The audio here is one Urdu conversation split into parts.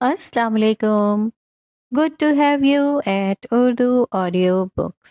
Assalamu alaikum. Good to have you at Urdu Audio Books.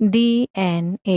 DNA,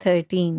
13।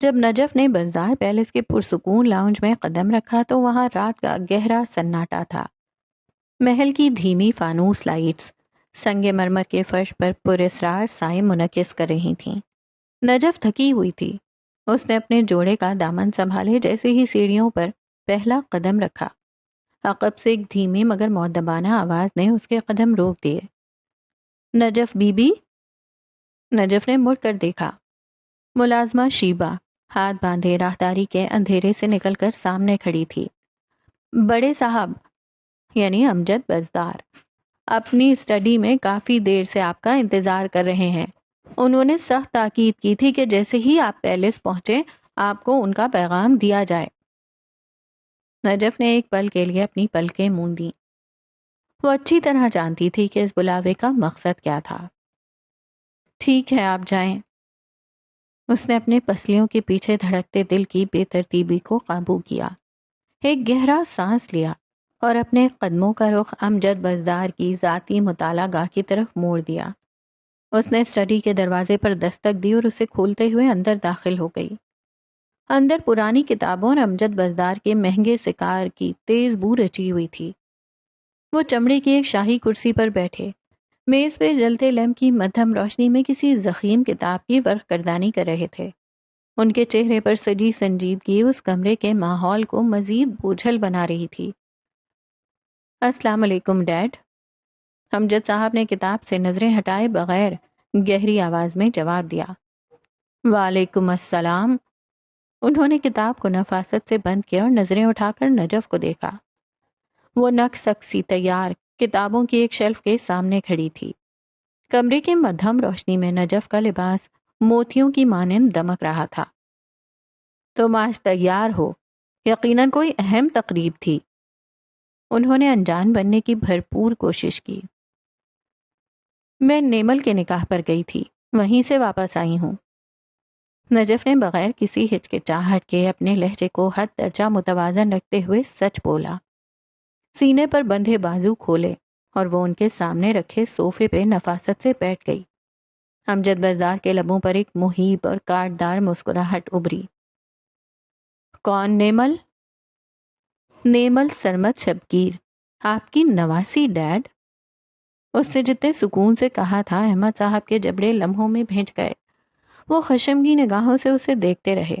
جب نجف نے بزدار پیلس کے پرسکون لاؤنج میں قدم رکھا تو وہاں رات کا گہرا سناٹا تھا۔ محل کی دھیمی فانوس لائٹس سنگ مرمر کے فرش پر پراسرار سائے منعکس کر رہی تھیں۔ نجف تھکی ہوئی تھی۔ اس نے اپنے جوڑے کا دامن سنبھالے جیسے ہی سیڑھیوں پر پہلا قدم رکھا، عقب سے ایک دھیمی مگر مؤدبانہ آواز نے اس کے قدم روک دیے۔ Najaf be be? نجف نے مڑ کر دیکھا۔ ملازمہ شیبہ ہاتھ باندھے راہداری کے اندھیرے سے نکل کر سامنے کھڑی تھی۔ بڑے صاحب یعنی امجد بزدار اپنی اسٹڈی میں کافی دیر سے آپ کا انتظار کر رہے ہیں۔ انہوں نے سخت تاکید کی تھی کہ جیسے ہی آپ پیلس پہنچے آپ کو ان کا پیغام دیا جائے۔ نجف نے ایک پل کے لیے اپنی پلکیں موندیں۔ وہ اچھی طرح جانتی تھی کہ اس بلاوے کا مقصد کیا تھا۔ ٹھیک ہے آپ جائیں۔ اس نے اپنے پسلیوں کے پیچھے دھڑکتے دل کی بے ترتیبی کو قابو کیا، ایک گہرا سانس لیا اور اپنے قدموں کا رخ امجد بزدار کی ذاتی مطالعہ گاہ کی طرف موڑ دیا۔ اس نے اسٹڈی کے دروازے پر دستک دی اور اسے کھولتے ہوئے اندر داخل ہو گئی۔ اندر پرانی کتابوں اور امجد بزدار کے مہنگے سکار کی تیز بو رچی ہوئی تھی۔ وہ چمڑے کی ایک شاہی کرسی پر بیٹھے، میز پہ جلتے لیمپ کی مدھم روشنی میں کسی ضخیم کتاب کی ورق کردانی کر رہے تھے۔ ان کے چہرے پر سجی سنجیدگی اس کمرے کے ماحول کو مزید بوجھل بنا رہی تھی۔ السلام علیکم ڈیڈ، امجد صاحب نے کتاب سے نظریں ہٹائے بغیر گہری آواز میں جواب دیا۔ وعلیکم السلام۔ انہوں نے کتاب کو نفاست سے بند کیا اور نظریں اٹھا کر نجف کو دیکھا۔ وہ نک سکسی تیار کتابوں کی ایک شیلف کے سامنے کھڑی تھی۔ کمرے کے مدھم روشنی میں نجف کا لباس موتیوں کی مانند دمک رہا تھا۔ تم آج تیار ہو، یقیناً کوئی اہم تقریب تھی۔ انہوں نے انجان بننے کی بھرپور کوشش کی۔ میں نیمل کے نکاح پر گئی تھی، وہیں سے واپس آئی ہوں۔ نجف نے بغیر کسی ہچکچاہٹ کے اپنے لہجے کو حد درجہ متوازن رکھتے ہوئے سچ بولا۔ سینے پر بندھے بازو کھولے اور وہ ان کے سامنے رکھے صوفے پہ نفاست سے بیٹھ گئی۔ امجد بزدار کے لبوں پر ایک محیب اور کاٹدار مسکراہٹ ابھری۔ کون نیمل؟ نیمل سرمد شبگیر، آپ کی نواسی ڈیڈ۔ اس نے جتنے سکون سے کہا تھا احمد صاحب کے جبڑے لمحوں میں بھیج گئے۔ وہ خشمگی نگاہوں سے اسے دیکھتے رہے۔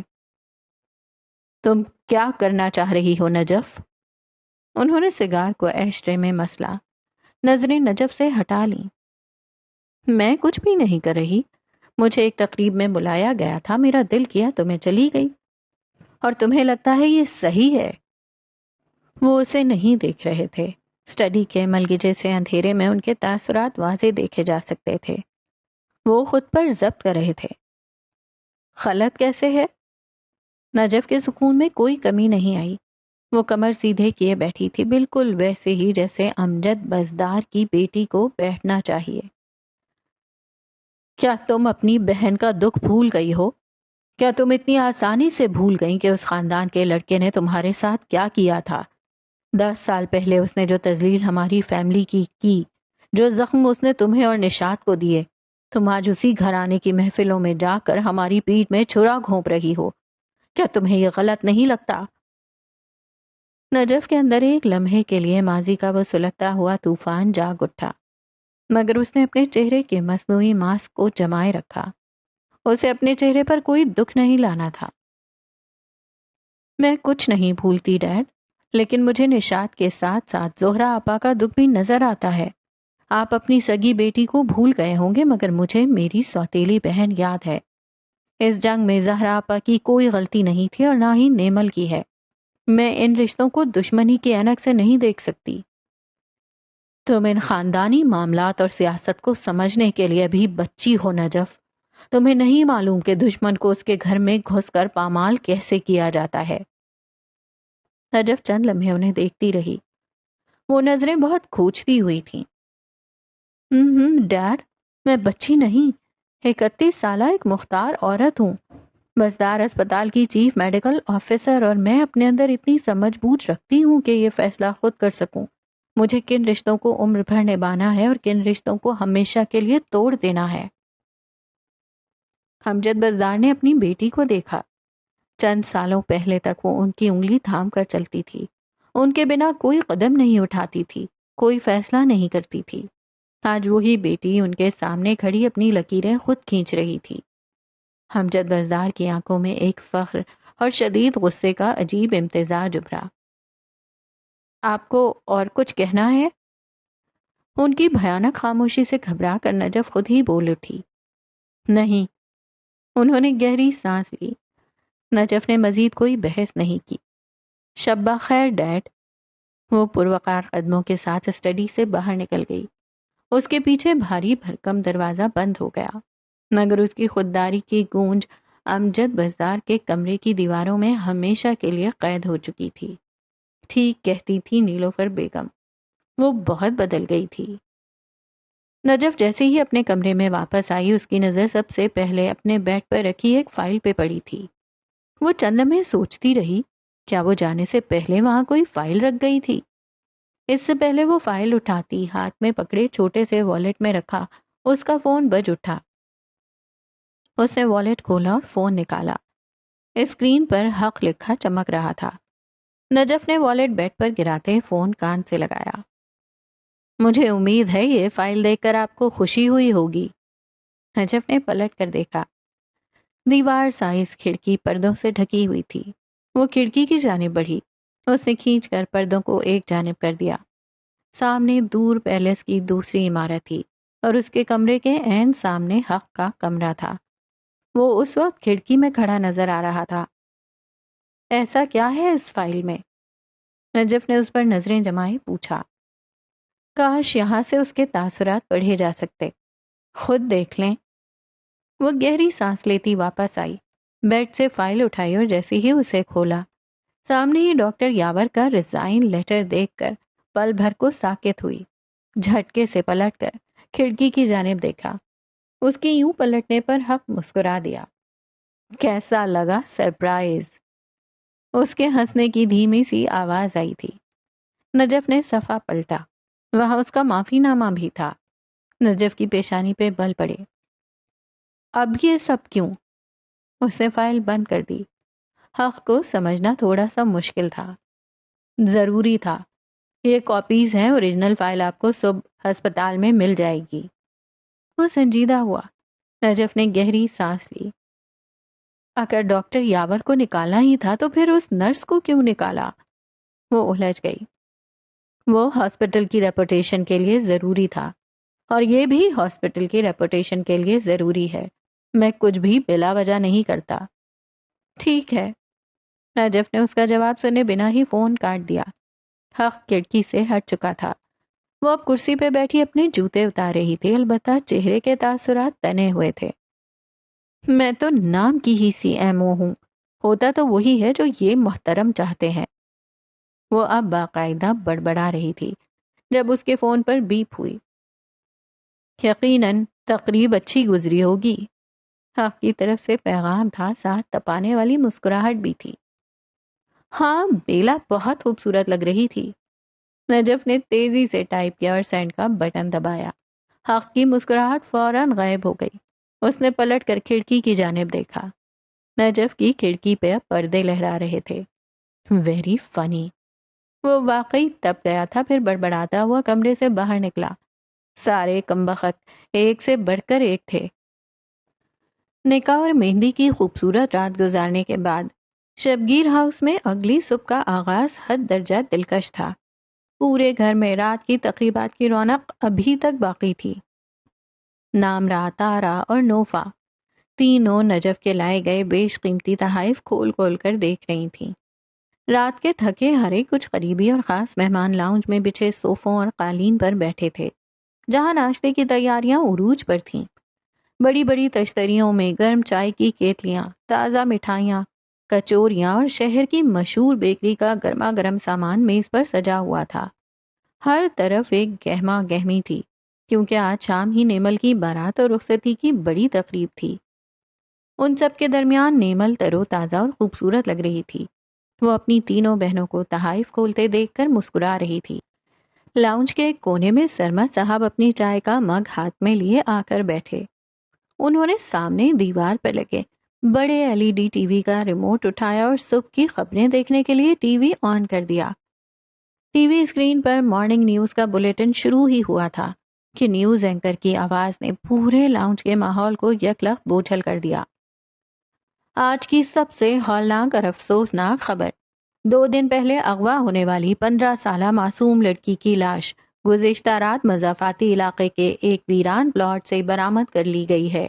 تم کیا کرنا چاہ رہی ہو نجف؟ انہوں نے سگار کو ایش ٹرے میں مسلا، نظریں نجف سے ہٹا لیں۔ میں کچھ بھی نہیں کر رہی، مجھے ایک تقریب میں بلایا گیا تھا، میرا دل کیا تو میں چلی گئی، اور تمہیں لگتا ہے یہ صحیح ہے؟ وہ اسے نہیں دیکھ رہے تھے۔ اسٹڈی کے ملگجے سے اندھیرے میں ان کے تاثرات واضح دیکھے جا سکتے تھے۔ وہ خود پر ضبط کر رہے تھے۔ خلط کیسے ہے؟ نجف کے سکون میں کوئی کمی نہیں آئی۔ وہ کمر سیدھے کیے بیٹھی تھی، بالکل ویسے ہی جیسے امجد بزدار کی بیٹی کو بیٹھنا چاہیے۔ کیا تم اپنی بہن کا دکھ بھول گئی ہو؟ کیا تم اتنی آسانی سے بھول گئی کہ اس خاندان کے لڑکے نے تمہارے ساتھ کیا کیا تھا؟ 10 سال پہلے اس نے جو تذلیل ہماری فیملی کی، جو زخم اس نے تمہیں اور نشاط کو دیے، تم آج اسی گھرانے کی محفلوں میں جا کر ہماری پیٹھ میں چھرا گھونپ رہی ہو۔ کیا تمہیں یہ غلط نہیں لگتا؟ نجف کے اندر ایک لمحے کے لیے ماضی کا وہ سلگتا ہوا طوفان جاگ اٹھا، مگر اس نے اپنے چہرے کے مصنوعی ماسک کو جمائے رکھا۔ اسے اپنے چہرے پر کوئی دکھ نہیں لانا تھا۔ میں کچھ نہیں بھولتی ڈیڈ، لیکن مجھے نشاط کے ساتھ ساتھ زہرا آپا کا دکھ بھی نظر آتا ہے۔ آپ اپنی سگی بیٹی کو بھول گئے ہوں گے، مگر مجھے میری سوتیلی بہن یاد ہے۔ اس جنگ میں زہرا آپا کی کوئی غلطی نہیں تھی اور نہ ہی نیمل کی ہے۔ میں ان رشتوں کو دشمنی کی اینک سے نہیں دیکھ سکتی۔ تم ان خاندانی معاملات اور سیاست کو سمجھنے کے لیے ابھی بچی ہو نجف۔ تمہیں نہیں معلوم کہ دشمن کو اس کے گھر میں گھس کر پامال کیسے کیا جاتا ہے۔ نجف چند لمحے انہیں دیکھتی رہی۔ وہ نظریں بہت کھوچتی ہوئی تھیں۔ ڈیڈ، میں بچی نہیں، 31 سالہ ایک مختار عورت ہوں، بزدار اسپتال کی چیف میڈیکل آفیسر، اور میں اپنے اندر اتنی سمجھ بوجھ رکھتی ہوں کہ یہ فیصلہ خود کر سکوں مجھے کن رشتوں کو عمر بھر نبھانا ہے اور کن رشتوں کو ہمیشہ کے لیے توڑ دینا ہے۔ امجد بزدار نے اپنی بیٹی کو دیکھا۔ 'تم کیا کرنا چاہ رہی ہو نجف؟ انہوں نے سگار کو ایش ٹرے میں مسلا، نظریں اٹھا کر انہیں دیکھا۔ خلط کیسے ہے؟ چند سالوں پہلے تک وہ ان کی انگلی تھام کر چلتی تھی، ان کے بنا کوئی قدم نہیں اٹھاتی تھی، کوئی فیصلہ نہیں کرتی تھی۔ آج وہی بیٹی ان کے سامنے کھڑی اپنی لکیریں خود کھینچ رہی تھی۔ امجد بزدار کی آنکھوں میں ایک فخر اور شدید غصے کا عجیب امتزاج ابھرا۔ آپ کو اور کچھ کہنا ہے؟ ان کی بھیانک خاموشی سے گھبرا کر نجف خود ہی بول اٹھی۔ نہیں۔ انہوں نے گہری سانس لی۔ نجف نے مزید کوئی بحث نہیں کی۔ شب بخیر ڈیڈ۔ وہ پروقار قدموں کے ساتھ اسٹڈی سے باہر نکل گئی۔ اس کے پیچھے بھاری بھرکم دروازہ بند ہو گیا، مگر اس کی خودداری کی گونج امجد بزدار کے کمرے کی دیواروں میں ہمیشہ کے لیے قید ہو چکی تھی۔ ٹھیک کہتی تھی نیلوفر بیگم، وہ بہت بدل گئی تھی۔ نجف جیسے ہی اپنے کمرے میں واپس آئی، اس کی نظر سب سے پہلے اپنے بیڈ پر رکھی ایک فائل پہ پڑی تھی۔ وہ چند لمحے سوچتی رہی، کیا وہ جانے سے پہلے وہاں کوئی فائل رکھ گئی تھی؟ اس سے پہلے وہ فائل اٹھاتی، ہاتھ میں پکڑے چھوٹے سے والیٹ میں رکھا، اس کا فون بج اٹھا۔ اس نے والیٹ کھولا اور فون نکالا۔ اسکرین پر حق لکھا چمک رہا تھا۔ نجف نے والیٹ بیڈ پر گراتے فون کان سے لگایا۔ مجھے امید ہے یہ فائل دیکھ کر آپ کو خوشی ہوئی ہوگی۔ نجف نے پلٹ کر دیکھا۔ دیوار سائز کھڑکی پردوں سے ڈھکی ہوئی تھی۔ وہ کھڑکی کی جانب بڑھی، اس نے کھینچ کر پردوں کو ایک جانب کر دیا۔ سامنے دور پیلس کی دوسری عمارت تھی اور اس کے کمرے کے عین سامنے حق کا کمرہ تھا۔ وہ اس وقت کھڑکی میں کھڑا نظر آ رہا تھا۔ ایسا کیا ہے اس فائل میں؟ نجف نے اس پر نظریں جمائے پوچھا۔ کاش یہاں سے اس کے تاثرات پڑھے جا سکتے، خود دیکھ لیں۔ وہ گہری سانس لیتی واپس آئی، بیڈ سے فائل اٹھائی اور جیسے ہی اسے کھولا، سامنے ہی ڈاکٹر یاور کا ریزائن لیٹر دیکھ کر پل بھر کو ساکت ہوئی۔ جھٹکے سے پلٹ کر کھڑکی کی جانب دیکھا۔ اس کے یوں پلٹنے پر حق مسکرا دیا۔ کیسا لگا سرپرائز؟ اس کے ہنسنے کی دھیمی سی آواز آئی تھی۔ نجف نے صفحہ پلٹا، وہاں اس کا معافی نامہ بھی تھا۔ نجف کی پیشانی پہ بل پڑے۔ اب یہ سب کیوں؟ اس نے فائل بند کر دی۔ حق کو سمجھنا تھوڑا سا مشکل تھا۔ ضروری تھا۔ یہ کاپیز ہیں، اوریجنل فائل آپ کو صبح ہسپتال میں مل جائے گی۔ وہ سنجیدہ ہوا۔ نجف نے گہری سانس لی۔ اگر ڈاکٹر یاور کو نکالنا ہی تھا تو پھر اس نرس کو کیوں نکالا؟ وہ الجھ گئی۔ وہ ہاسپٹل کی ریپوٹیشن کے لیے ضروری تھا، اور یہ بھی ہاسپٹل کی ریپوٹیشن کے لیے ضروری ہے۔ میں کچھ بھی بلا وجہ نہیں کرتا۔ ٹھیک ہے۔ نجف نے اس کا جواب سنے بنا ہی فون کاٹ دیا۔ حق کھڑکی سے ہٹ چکا تھا۔ وہ اب کرسی پہ بیٹھی اپنے جوتے اتار رہی تھی، البتہ چہرے کے تاثرات تنے ہوئے تھے۔ میں تو نام کی ہی سی ایم او ہوں، ہوتا تو وہی ہے جو یہ محترم چاہتے ہیں۔ وہ اب باقاعدہ بڑبڑا رہی تھی جب اس کے فون پر بیپ ہوئی۔ یقیناً تقریب اچھی گزری ہوگی۔ حق کی طرف سے پیغام تھا، ساتھ تپانے والی مسکراہٹ بھی تھی۔ ہاں، بیلا بہت خوبصورت لگ رہی تھی۔ نجف نے تیزی سے ٹائپ کیا اور سینڈ کا بٹن دبایا۔ حق کی مسکراہٹ فوراً غائب ہو گئی۔ اس نے پلٹ کر کھڑکی کی جانب دیکھا۔ نجف کی کھڑکی پہ اب پردے لہرا رہے تھے۔ Very funny. وہ واقعی تپ گیا تھا، پھر بڑبڑاتا ہوا کمرے سے باہر نکلا۔ سارے کمبخت ایک سے بڑھ کر ایک تھے۔ نکاح اور مہندی کی خوبصورت رات گزارنے کے بعد شبگیر ہاؤس میں اگلی صبح کا آغاز حد درجہ دلکش تھا۔ پورے گھر میں رات کی تقریبات کی رونق ابھی تک باقی تھی۔ نامرا، تارا اور نوفا تینوں نجف کے لائے گئے بیش قیمتی تحائف کھول کھول کر دیکھ رہی تھیں۔ رات کے تھکے ہرے کچھ قریبی اور خاص مہمان لاؤنج میں بچھے صوفوں اور قالین پر بیٹھے تھے، جہاں ناشتے کی تیاریاں عروج پر تھیں۔ بڑی بڑی تشتریوں میں گرم چائے کی کیتلیاں، تازہ مٹھائیاں، کچوریاں اور شہر کی مشہور بیکری کا گرما گرم سامان میز پر سجا ہوا تھا۔ ہر طرف ایک گہما گہمی تھی، کیونکہ آج شام ہی نیمل کی بارات اور رخصتی کی بڑی تقریب تھی۔ ان سب کے درمیان نیمل ترو تازہ اور خوبصورت لگ رہی تھی۔ وہ اپنی تینوں بہنوں کو تحائف کھولتے دیکھ کر مسکرا رہی تھی۔ لاؤنج کے ایک کونے میں سرمد صاحب اپنی چائے کا مگ ہاتھ میں لیے آ کر بیٹھے۔ انہوں نے سامنے دیوار پر لگے بڑے LED ٹی وی کا ریموٹ اٹھایا اور صبح کی خبریں دیکھنے کے لیے ٹی وی آن کر دیا۔ ٹی وی اسکرین پر مارننگ نیوز کا بلیٹن شروع ہی ہوا تھا کہ نیوز اینکر کی آواز نے پورے لاؤنج کے ماحول کو یکلخت بوجھل کر دیا۔ آج کی سب سے ہولناک اور افسوسناک خبر، 2 دن پہلے اغوا ہونے والی 15 سالہ معصوم لڑکی کی لاش گزشتہ رات مضافاتی علاقے کے ایک ویران پلاٹ سے برآمد کر لی گئی ہے۔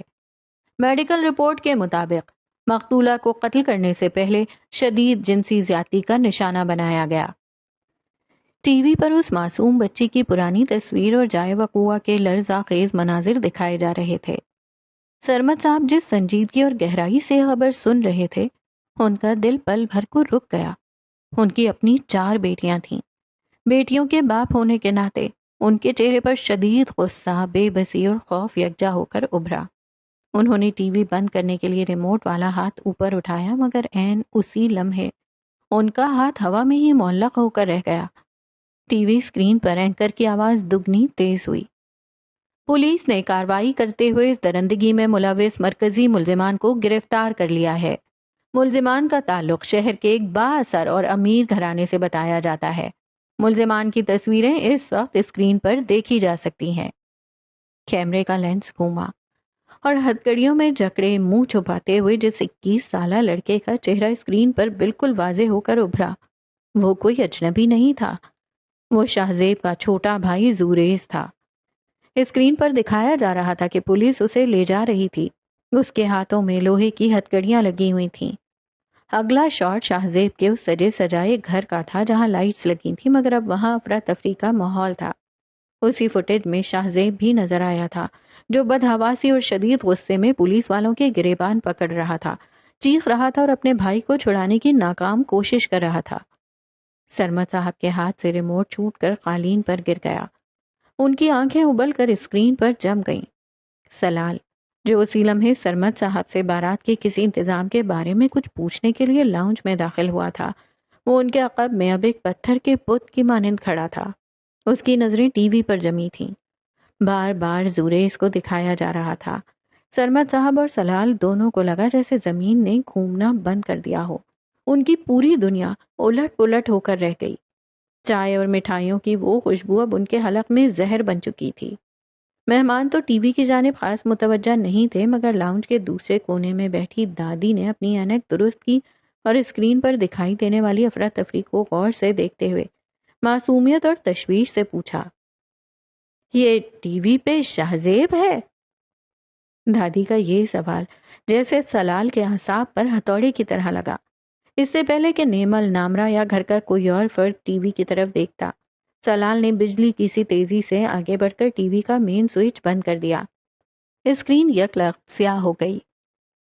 میڈیکل رپورٹ کے مطابق مقتولہ کو قتل کرنے سے پہلے شدید جنسی زیادتی کا نشانہ بنایا گیا۔ ٹی وی پر اس معصوم بچی کی پرانی تصویر اور جائے وقوع کے لرزہ خیز مناظر دکھائے جا رہے تھے۔ سرمد صاحب جس سنجیدگی اور گہرائی سے خبر سن رہے تھے، ان کا دل پل بھر کو رک گیا۔ ان کی اپنی 4 بیٹیاں تھیں۔ بیٹیوں کے باپ ہونے کے ناطے ان کے چہرے پر شدید غصہ، بے بسی اور خوف یکجا ہو کر ابھرا۔ انہوں نے ٹی وی بند کرنے کے لیے ریموٹ والا ہاتھ اوپر اٹھایا، مگر عین اسی لمحے ان کا ہاتھ ہوا میں ہی معلق ہو کر رہ گیا۔ ٹی وی اسکرین پر اینکر کی آواز دگنی تیز ہوئی۔ پولیس نے کارروائی کرتے ہوئے اس درندگی میں ملوث مرکزی ملزمان کو گرفتار کر لیا ہے۔ ملزمان کا تعلق شہر کے ایک بااثر اور امیر گھرانے سے بتایا جاتا ہے۔ ملزمان کی تصویریں اس وقت اسکرین پر دیکھی جا سکتی ہیں۔ کیمرے کا لینس گھوما اور ہتھکڑیوں میں جکڑے منہ چھپاتے ہوئے جس 21 سالہ لڑکے کا چہرہ اسکرین پر بالکل واضح ہو کر ابھرا، وہ کوئی اجنبی نہیں تھا، وہ شاہزیب کا چھوٹا بھائی زوریز تھا۔ اسکرین پر دکھایا جا رہا تھا کہ پولیس اسے لے جا رہی تھی۔ اس کے ہاتھوں میں لوہے کی ہتھکڑیاں لگی ہوئی تھیں۔ اگلا شاٹ شاہزیب کے اس سجے سجائے گھر کا تھا جہاں لائٹس لگی تھیں، مگر اب وہاں افراتفری کا ماحول تھا۔ اسی فوٹیج میں شاہزیب بھی نظر آیا تھا، جو بدحواسی اور شدید غصے میں پولیس والوں کے گریبان پکڑ رہا تھا، چیخ رہا تھا اور اپنے بھائی کو چھڑانے کی ناکام کوشش کر رہا تھا۔ سرمد صاحب کے ہاتھ سے ریموٹ چھوٹ کر قالین پر گر گیا۔ ان کی آنکھیں ابل کر اسکرین پر جم گئیں۔ سلال، جو اسی لمحے سرمد صاحب سے بارات کے کسی انتظام کے بارے میں کچھ پوچھنے کے لیے لاؤنج میں داخل ہوا تھا، وہ ان کے عقب میں اب ایک پتھر کے بت کی مانند کھڑا تھا۔ اس کی نظریں ٹی وی پر جمی تھیں۔ بار بار زوریز کو دکھایا جا رہا تھا۔ سرمد صاحب اور سلال دونوں کو لگا جیسے زمین نے گھومنا بند کر دیا ہو۔ ان کی پوری دنیا الٹ پلٹ ہو کر رہ گئی۔ چائے اور مٹھائیوں کی وہ خوشبو اب ان کے حلق میں زہر بن چکی تھی۔ مہمان تو ٹی وی کی جانب خاص متوجہ نہیں تھے، مگر لاؤنج کے دوسرے کونے میں بیٹھی دادی نے اپنی اینک درست کی اور اسکرین پر دکھائی دینے والی افراتفری کو غور سے دیکھتے ہوئے معصومیت اور تشویش سے پوچھا، یہ ٹی وی پہ شاہزیب ہے؟ دادی کا یہ سوال جیسے سلال کے اعصاب پر ہتھوڑے کی طرح لگا۔ اس سے پہلے کہ نیمل، نامرا یا گھر کا کوئی اور فرد ٹی وی کی طرف دیکھتا، سلال نے بجلی کی سی تیزی سے آگے بڑھ کر ٹی وی کا مین سوئچ بند کر دیا۔ اسکرین یکلخت سیاہ ہو گئی۔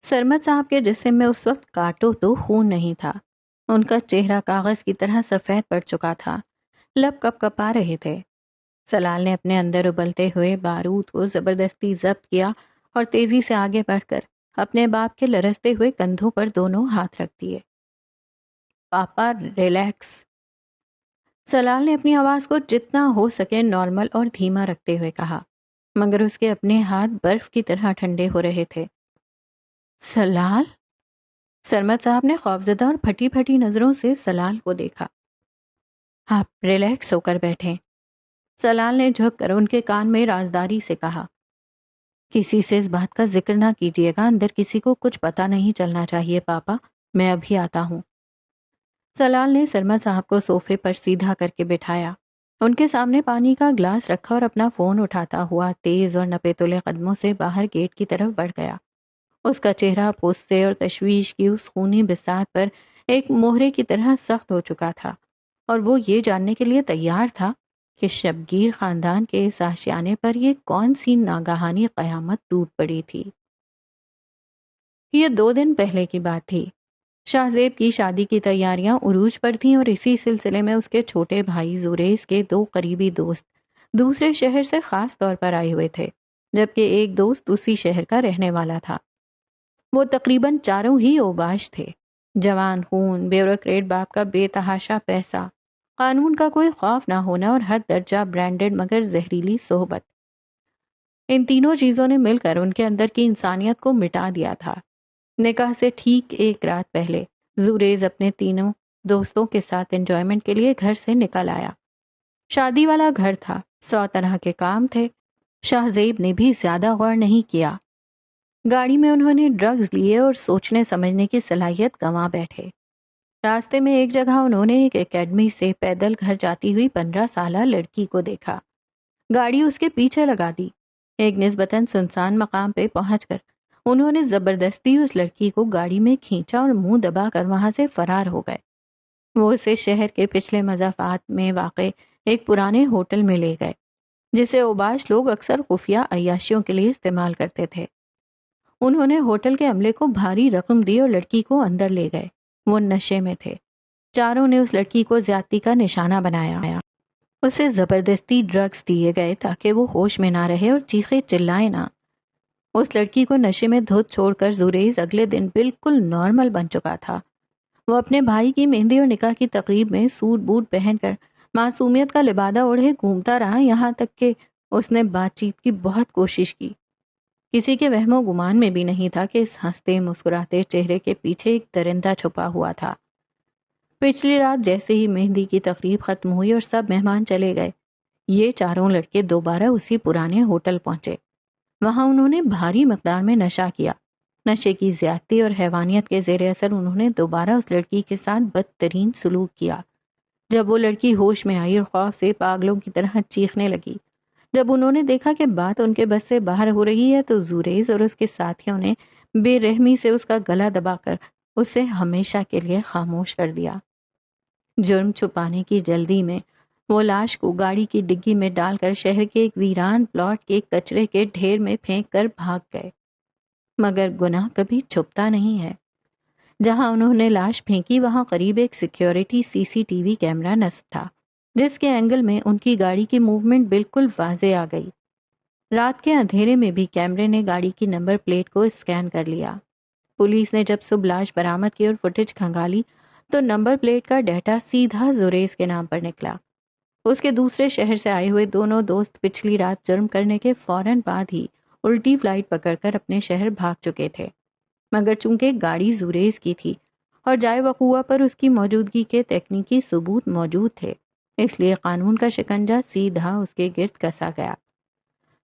سرمد صاحب کے جسم میں اس وقت کاٹو تو خون نہیں تھا۔ ان کا چہرہ کاغذ کی طرح سفید پڑ چکا تھا، لب کپ کپا رہے تھے۔ سلال نے اپنے اندر ابلتے ہوئے بارود کو زبردستی ضبط کیا اور تیزی سے آگے بڑھ کر اپنے باپ کے لرزتے ہوئے کندھوں پر دونوں ہاتھ رکھ دیے۔ پاپا ریلیکس، سلال نے اپنی آواز کو جتنا ہو سکے نارمل اور دھیما رکھتے ہوئے کہا، مگر اس کے اپنے ہاتھ برف کی طرح ٹھنڈے ہو رہے تھے۔ سلال؟ سرمد صاحب نے خوفزدہ اور پھٹی پھٹی نظروں سے سلال کو دیکھا۔ آپ ریلیکس ہو کر بیٹھیں، سلال نے جھک کر ان کے کان میں رازداری سے کہا۔ کسی سے اس بات کا ذکر نہ کیجیے گا، اندر کسی کو کچھ پتہ نہیں چلنا چاہیے پاپا، میں ابھی آتا ہوں۔ سلال نے سرمد صاحب کو صوفے پر سیدھا کر کے بٹھایا، ان کے سامنے پانی کا گلاس رکھا اور اپنا فون اٹھاتا ہوا تیز اور نپے تلے قدموں سے باہر گیٹ کی طرف بڑھ گیا۔ اس کا چہرہ غصے اور تشویش کی اس خونی بساط پر ایک مہرے کی طرح سخت ہو چکا تھا، اور وہ یہ جاننے کے لیے تیار تھا کہ شبگیر خاندان کے اس آشیانے پر یہ کون سی ناگہانی قیامت ٹوٹ پڑی تھی۔ یہ 2 دن پہلے کی بات تھی۔ شاہزیب کی شادی کی تیاریاں عروج پر تھیں اور اسی سلسلے میں اس کے چھوٹے بھائی زوریز کے 2 قریبی دوست دوسرے شہر سے خاص طور پر آئے ہوئے تھے، جبکہ ایک دوست اسی شہر کا رہنے والا تھا۔ وہ تقریباً چاروں ہی اوباش تھے، جوان خون، بیوروکریٹ باپ کا بے تحاشا پیسہ، قانون کا کوئی خوف نہ ہونا اور حد درجہ برانڈڈ مگر زہریلی صحبت۔ ان تینوں چیزوں نے مل کر ان کے اندر کی انسانیت کو مٹا دیا تھا۔ نکاح سے ٹھیک ایک رات پہلے زوریز اپنے تینوں دوستوں کے ساتھ انجوائمنٹ کے لیے گھر سے نکل آیا۔ شادی والا گھر تھا، 100 طرح کے کام تھے۔ شاہ زیب نے بھی زیادہ غور نہیں کیا۔ گاڑی میں انہوں نے ڈرگز لیے اور سوچنے سمجھنے کی صلاحیت گنوا بیٹھے۔ راستے میں ایک جگہ انہوں نے ایک اکیڈمی سے پیدل گھر جاتی ہوئی 15 سالہ لڑکی کو دیکھا۔ گاڑی اس کے پیچھے لگا دی۔ ایک نسبتاً سنسان مقام پہ پہنچ کر انہوں نے زبردستی اس لڑکی کو گاڑی میں کھینچا اور منہ دبا کر وہاں سے فرار ہو گئے۔ وہ اسے شہر کے پچھلے مضافات میں واقع ایک پرانے ہوٹل میں لے گئے، جسے اوباش لوگ اکثر خفیہ عیاشیوں کے لیے استعمال کرتے تھے۔ انہوں نے ہوٹل کے عملے کو بھاری رقم دی اور لڑکی کو اندر لے گئے۔ وہ نشے میں تھے۔ چاروں نے اس لڑکی کو زیادتی کا نشانہ بنایا۔ اسے زبردستی ڈرگز دیے گئے تاکہ وہ ہوش میں نہ رہے اور چیخے چلائے نہ۔ اس لڑکی کو نشے میں دھت چھوڑ کر زوریز اگلے دن بالکل نارمل بن چکا تھا۔ وہ اپنے بھائی کی مہندی اور نکاح کی تقریب میں سوٹ بوٹ پہن کر معصومیت کا لبادہ اوڑھے گھومتا رہا، یہاں تک کہ اس نے بات چیت کی بہت کوشش کی۔ کسی کے وہم و گمان میں بھی نہیں تھا کہ اس ہنستے مسکراتے چہرے کے پیچھے ایک درندہ چھپا ہوا تھا۔ پچھلی رات جیسے ہی مہندی کی تقریب ختم ہوئی اور سب مہمان چلے گئے، یہ چاروں لڑکے دوبارہ اسی پرانے ہوٹل پہنچے۔ وہاں انہوں نے بھاری مقدار میں نشہ کیا۔ نشے کی زیادتی اور حیوانیت کے زیر اثر انہوں نے دوبارہ اس لڑکی کے ساتھ بدترین سلوک کیا۔ جب وہ لڑکی ہوش میں آئی اور خوف سے پاگلوں کی طرح چیخنے لگی، جب انہوں نے دیکھا کہ بات ان کے بس سے باہر ہو رہی ہے، تو زوریز اور اس کے ساتھیوں نے بے رحمی سے اس کا گلا دبا کر اسے ہمیشہ کے لیے خاموش کر دیا۔ جرم چھپانے کی جلدی میں وہ لاش کو گاڑی کی ڈگی میں ڈال کر شہر کے ایک ویران پلاٹ کے کچرے کے ڈھیر میں پھینک کر بھاگ گئے۔ مگر گناہ کبھی چھپتا نہیں ہے۔ جہاں انہوں نے لاش پھینکی وہاں قریب ایک سیکیورٹی CCTV کیمرہ نصب تھا، جس کے اینگل میں ان کی گاڑی کی موومنٹ بالکل واضح آ گئی۔ رات کے اندھیرے میں بھی کیمرے نے گاڑی کی نمبر پلیٹ کو اسکین کر لیا۔ پولیس نے جب صبح لاش برآمد کی اور فوٹیج کھنگالی تو نمبر پلیٹ کا ڈیٹا سیدھا زوریز کے نام پر نکلا۔ اس کے دوسرے شہر سے آئے ہوئے دونوں دوست پچھلی رات جرم کرنے کے فوراً بعد ہی الٹی فلائٹ پکڑ کر اپنے شہر بھاگ چکے تھے، مگر چونکہ گاڑی زوریز کی تھی اور جائے وقوع پر اس کی موجودگی کے تکنیکی ثبوت موجود تھے، اس لیے قانون کا شکنجہ سیدھا اس کے گرد کسا گیا۔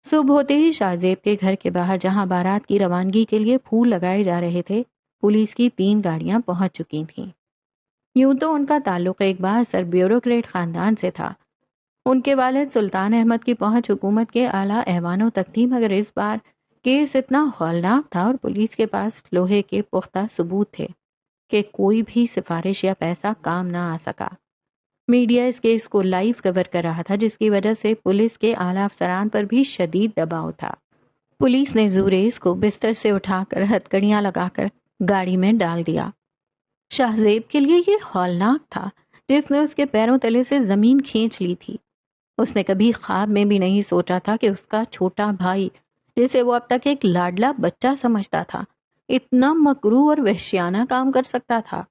صبح ہوتے ہی شاہ زیب کے گھر کے باہر جہاں بارات کی روانگی کے لیے پھول لگائے جا رہے تھے، پولیس کی 3 گاڑیاں پہنچ چکی تھیں۔ یوں تو ان کا تعلق ایک بااثر بیوروکریٹ خاندان سے تھا۔ ان کے والد سلطان احمد کی پہنچ حکومت کے اعلیٰ ایوانوں تک تھی، مگر اس بار کیس اتنا ہولناک تھا اور پولیس کے پاس لوہے کے پختہ ثبوت تھے کہ کوئی بھی سفارش یا پیسہ کام نہ آ سکا۔ میڈیا اس کیس کو لائیو کور کر رہا تھا، جس کی وجہ سے پولیس کے اعلیٰ افسران پر بھی شدید دباؤ تھا۔ پولیس نے زوریز کو بستر سے اٹھا کر ہتکڑیاں لگا کر گاڑی میں ڈال دیا۔ شاہ زیب کے لیے یہ ہولناک تھا جس نے اس کے پیروں تلے سے زمین کھینچ لی تھی۔ اس نے کبھی خواب میں بھی نہیں سوچا تھا کہ اس کا چھوٹا بھائی، جسے وہ اب تک ایک لاڈلا بچہ سمجھتا تھا، اتنا مکروہ اور وحشیانہ کام کر سکتا تھا۔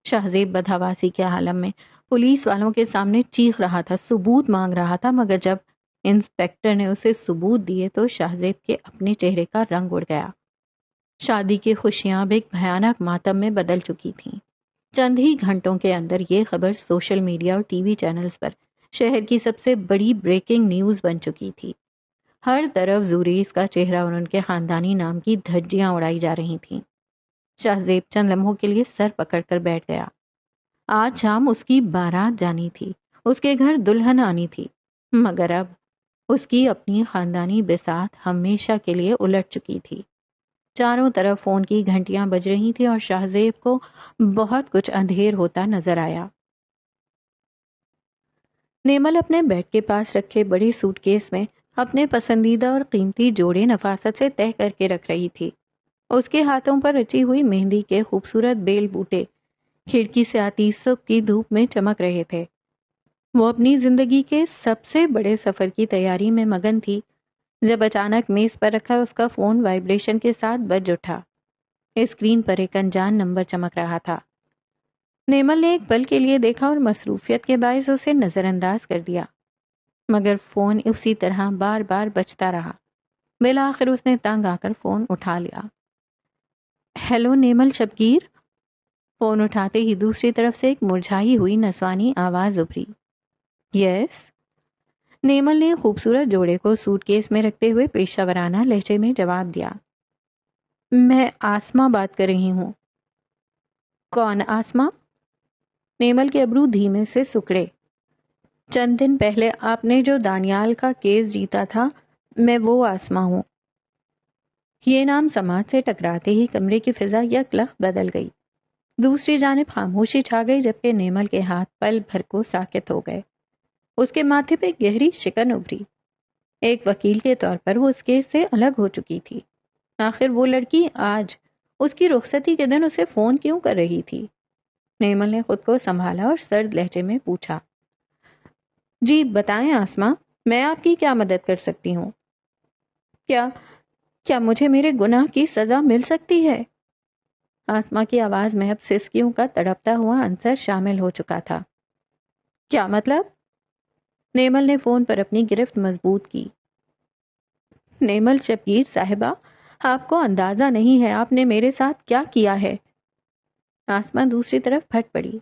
شاہ زیب بدحواسی کے عالم میں پولیس والوں کے سامنے چیخ رہا تھا، ثبوت مانگ رہا تھا، مگر جب انسپیکٹر نے اسے ثبوت دیے تو شاہ زیب کے اپنے چہرے کا رنگ اڑ گیا۔ شادی کی خوشیاں اب ایک بھیانک ماتم میں بدل چکی تھیں۔ چند ہی گھنٹوں کے اندر یہ خبر سوشل میڈیا اور ٹی وی چینلز پر شہر کی سب سے بڑی بریکنگ نیوز بن چکی تھی۔ ہر طرف زوریز کا چہرہ اور ان کے خاندانی نام کی دھجیاں اڑائی جا رہی تھیں۔ شاہ زیب چند لمحوں کے لیے سر پکڑ کر بیٹھ گیا۔ آج شام اس کی بارات جانی تھی، اس کے گھر دلہن آنی تھی، مگر اب اس کی اپنی خاندانی بساط ہمیشہ کے لیے الٹ چکی تھی۔ چاروں طرف فون کی گھنٹیاں بج رہی تھیں اور شاہ زیب کو بہت کچھ اندھیر ہوتا نظر آیا۔ نیمل اپنے بیڈ کے پاس رکھے بڑے سوٹ کیس میں اپنے پسندیدہ اور قیمتی جوڑے نفاست سے تہہ کر کے رکھ رہی تھی۔ اس کے ہاتھوں پر رچی ہوئی مہندی کے خوبصورت بیل بوٹے کھڑکی سے آتی صبح کی دھوپ میں چمک رہے تھے۔ وہ اپنی زندگی کے سب سے بڑے سفر کی تیاری میں مگن تھی جب اچانک میز پر رکھا اس کا فون وائبریشن کے ساتھ بج اٹھا۔ اسکرین پر ایک انجان نمبر چمک رہا تھا۔ نیمل نے ایک پل کے لیے دیکھا اور مصروفیت کے باعث اسے نظر انداز کر دیا، مگر فون اسی طرح بار بار بجتا رہا۔ بالآخر اس نے تنگ آ کر فون اٹھا لیا۔ ہیلو نیمل شبگیر. فون اٹھاتے ہی دوسری طرف سے ایک مرجھائی ہوئی نسوانی آواز ابھری. یس. نیمل نے خوبصورت جوڑے کو سوٹ کیس میں رکھتے ہوئے پیشہ ورانہ لہجے میں جواب دیا. میں آسما بات کر رہی ہوں. کون آسما؟ نیمل کے ابرو دھیمے سے سکڑے. چند دن پہلے آپ نے جو دانیال کا کیس جیتا تھا، میں وہ آسما ہوں. یہ نام سماعت سے ٹکراتے ہی کمرے کی فضا یکلخت بدل گئی. دوسری جانب خاموشی چھا گئی، جبکہ نیمل کے ہاتھ پل بھر کو ساکت ہو گئے. اس کے ماتھے پہ گہری شکن ابھری. ایک وکیل کے طور پر وہ اس کیس سے الگ ہو چکی تھی. آخر وہ لڑکی آج اس کی رخصتی کے دن اسے فون کیوں کر رہی تھی؟ نیمل نے خود کو سنبھالا اور سرد لہجے میں پوچھا. جی بتائیں آسما، میں آپ کی کیا مدد کر سکتی ہوں؟ کیا مجھے میرے گناہ کی سزا مل سکتی ہے؟ آسما کی آواز میں اب سسکیوں کا تڑپتا ہوا عنصر شامل ہو چکا تھا. کیا مطلب؟ نیمل نے فون پر اپنی گرفت مضبوط کی. نیمل شبگیر صاحبہ، آپ کو اندازہ نہیں ہے آپ نے میرے ساتھ کیا کیا ہے. آسما دوسری طرف پھٹ پڑی.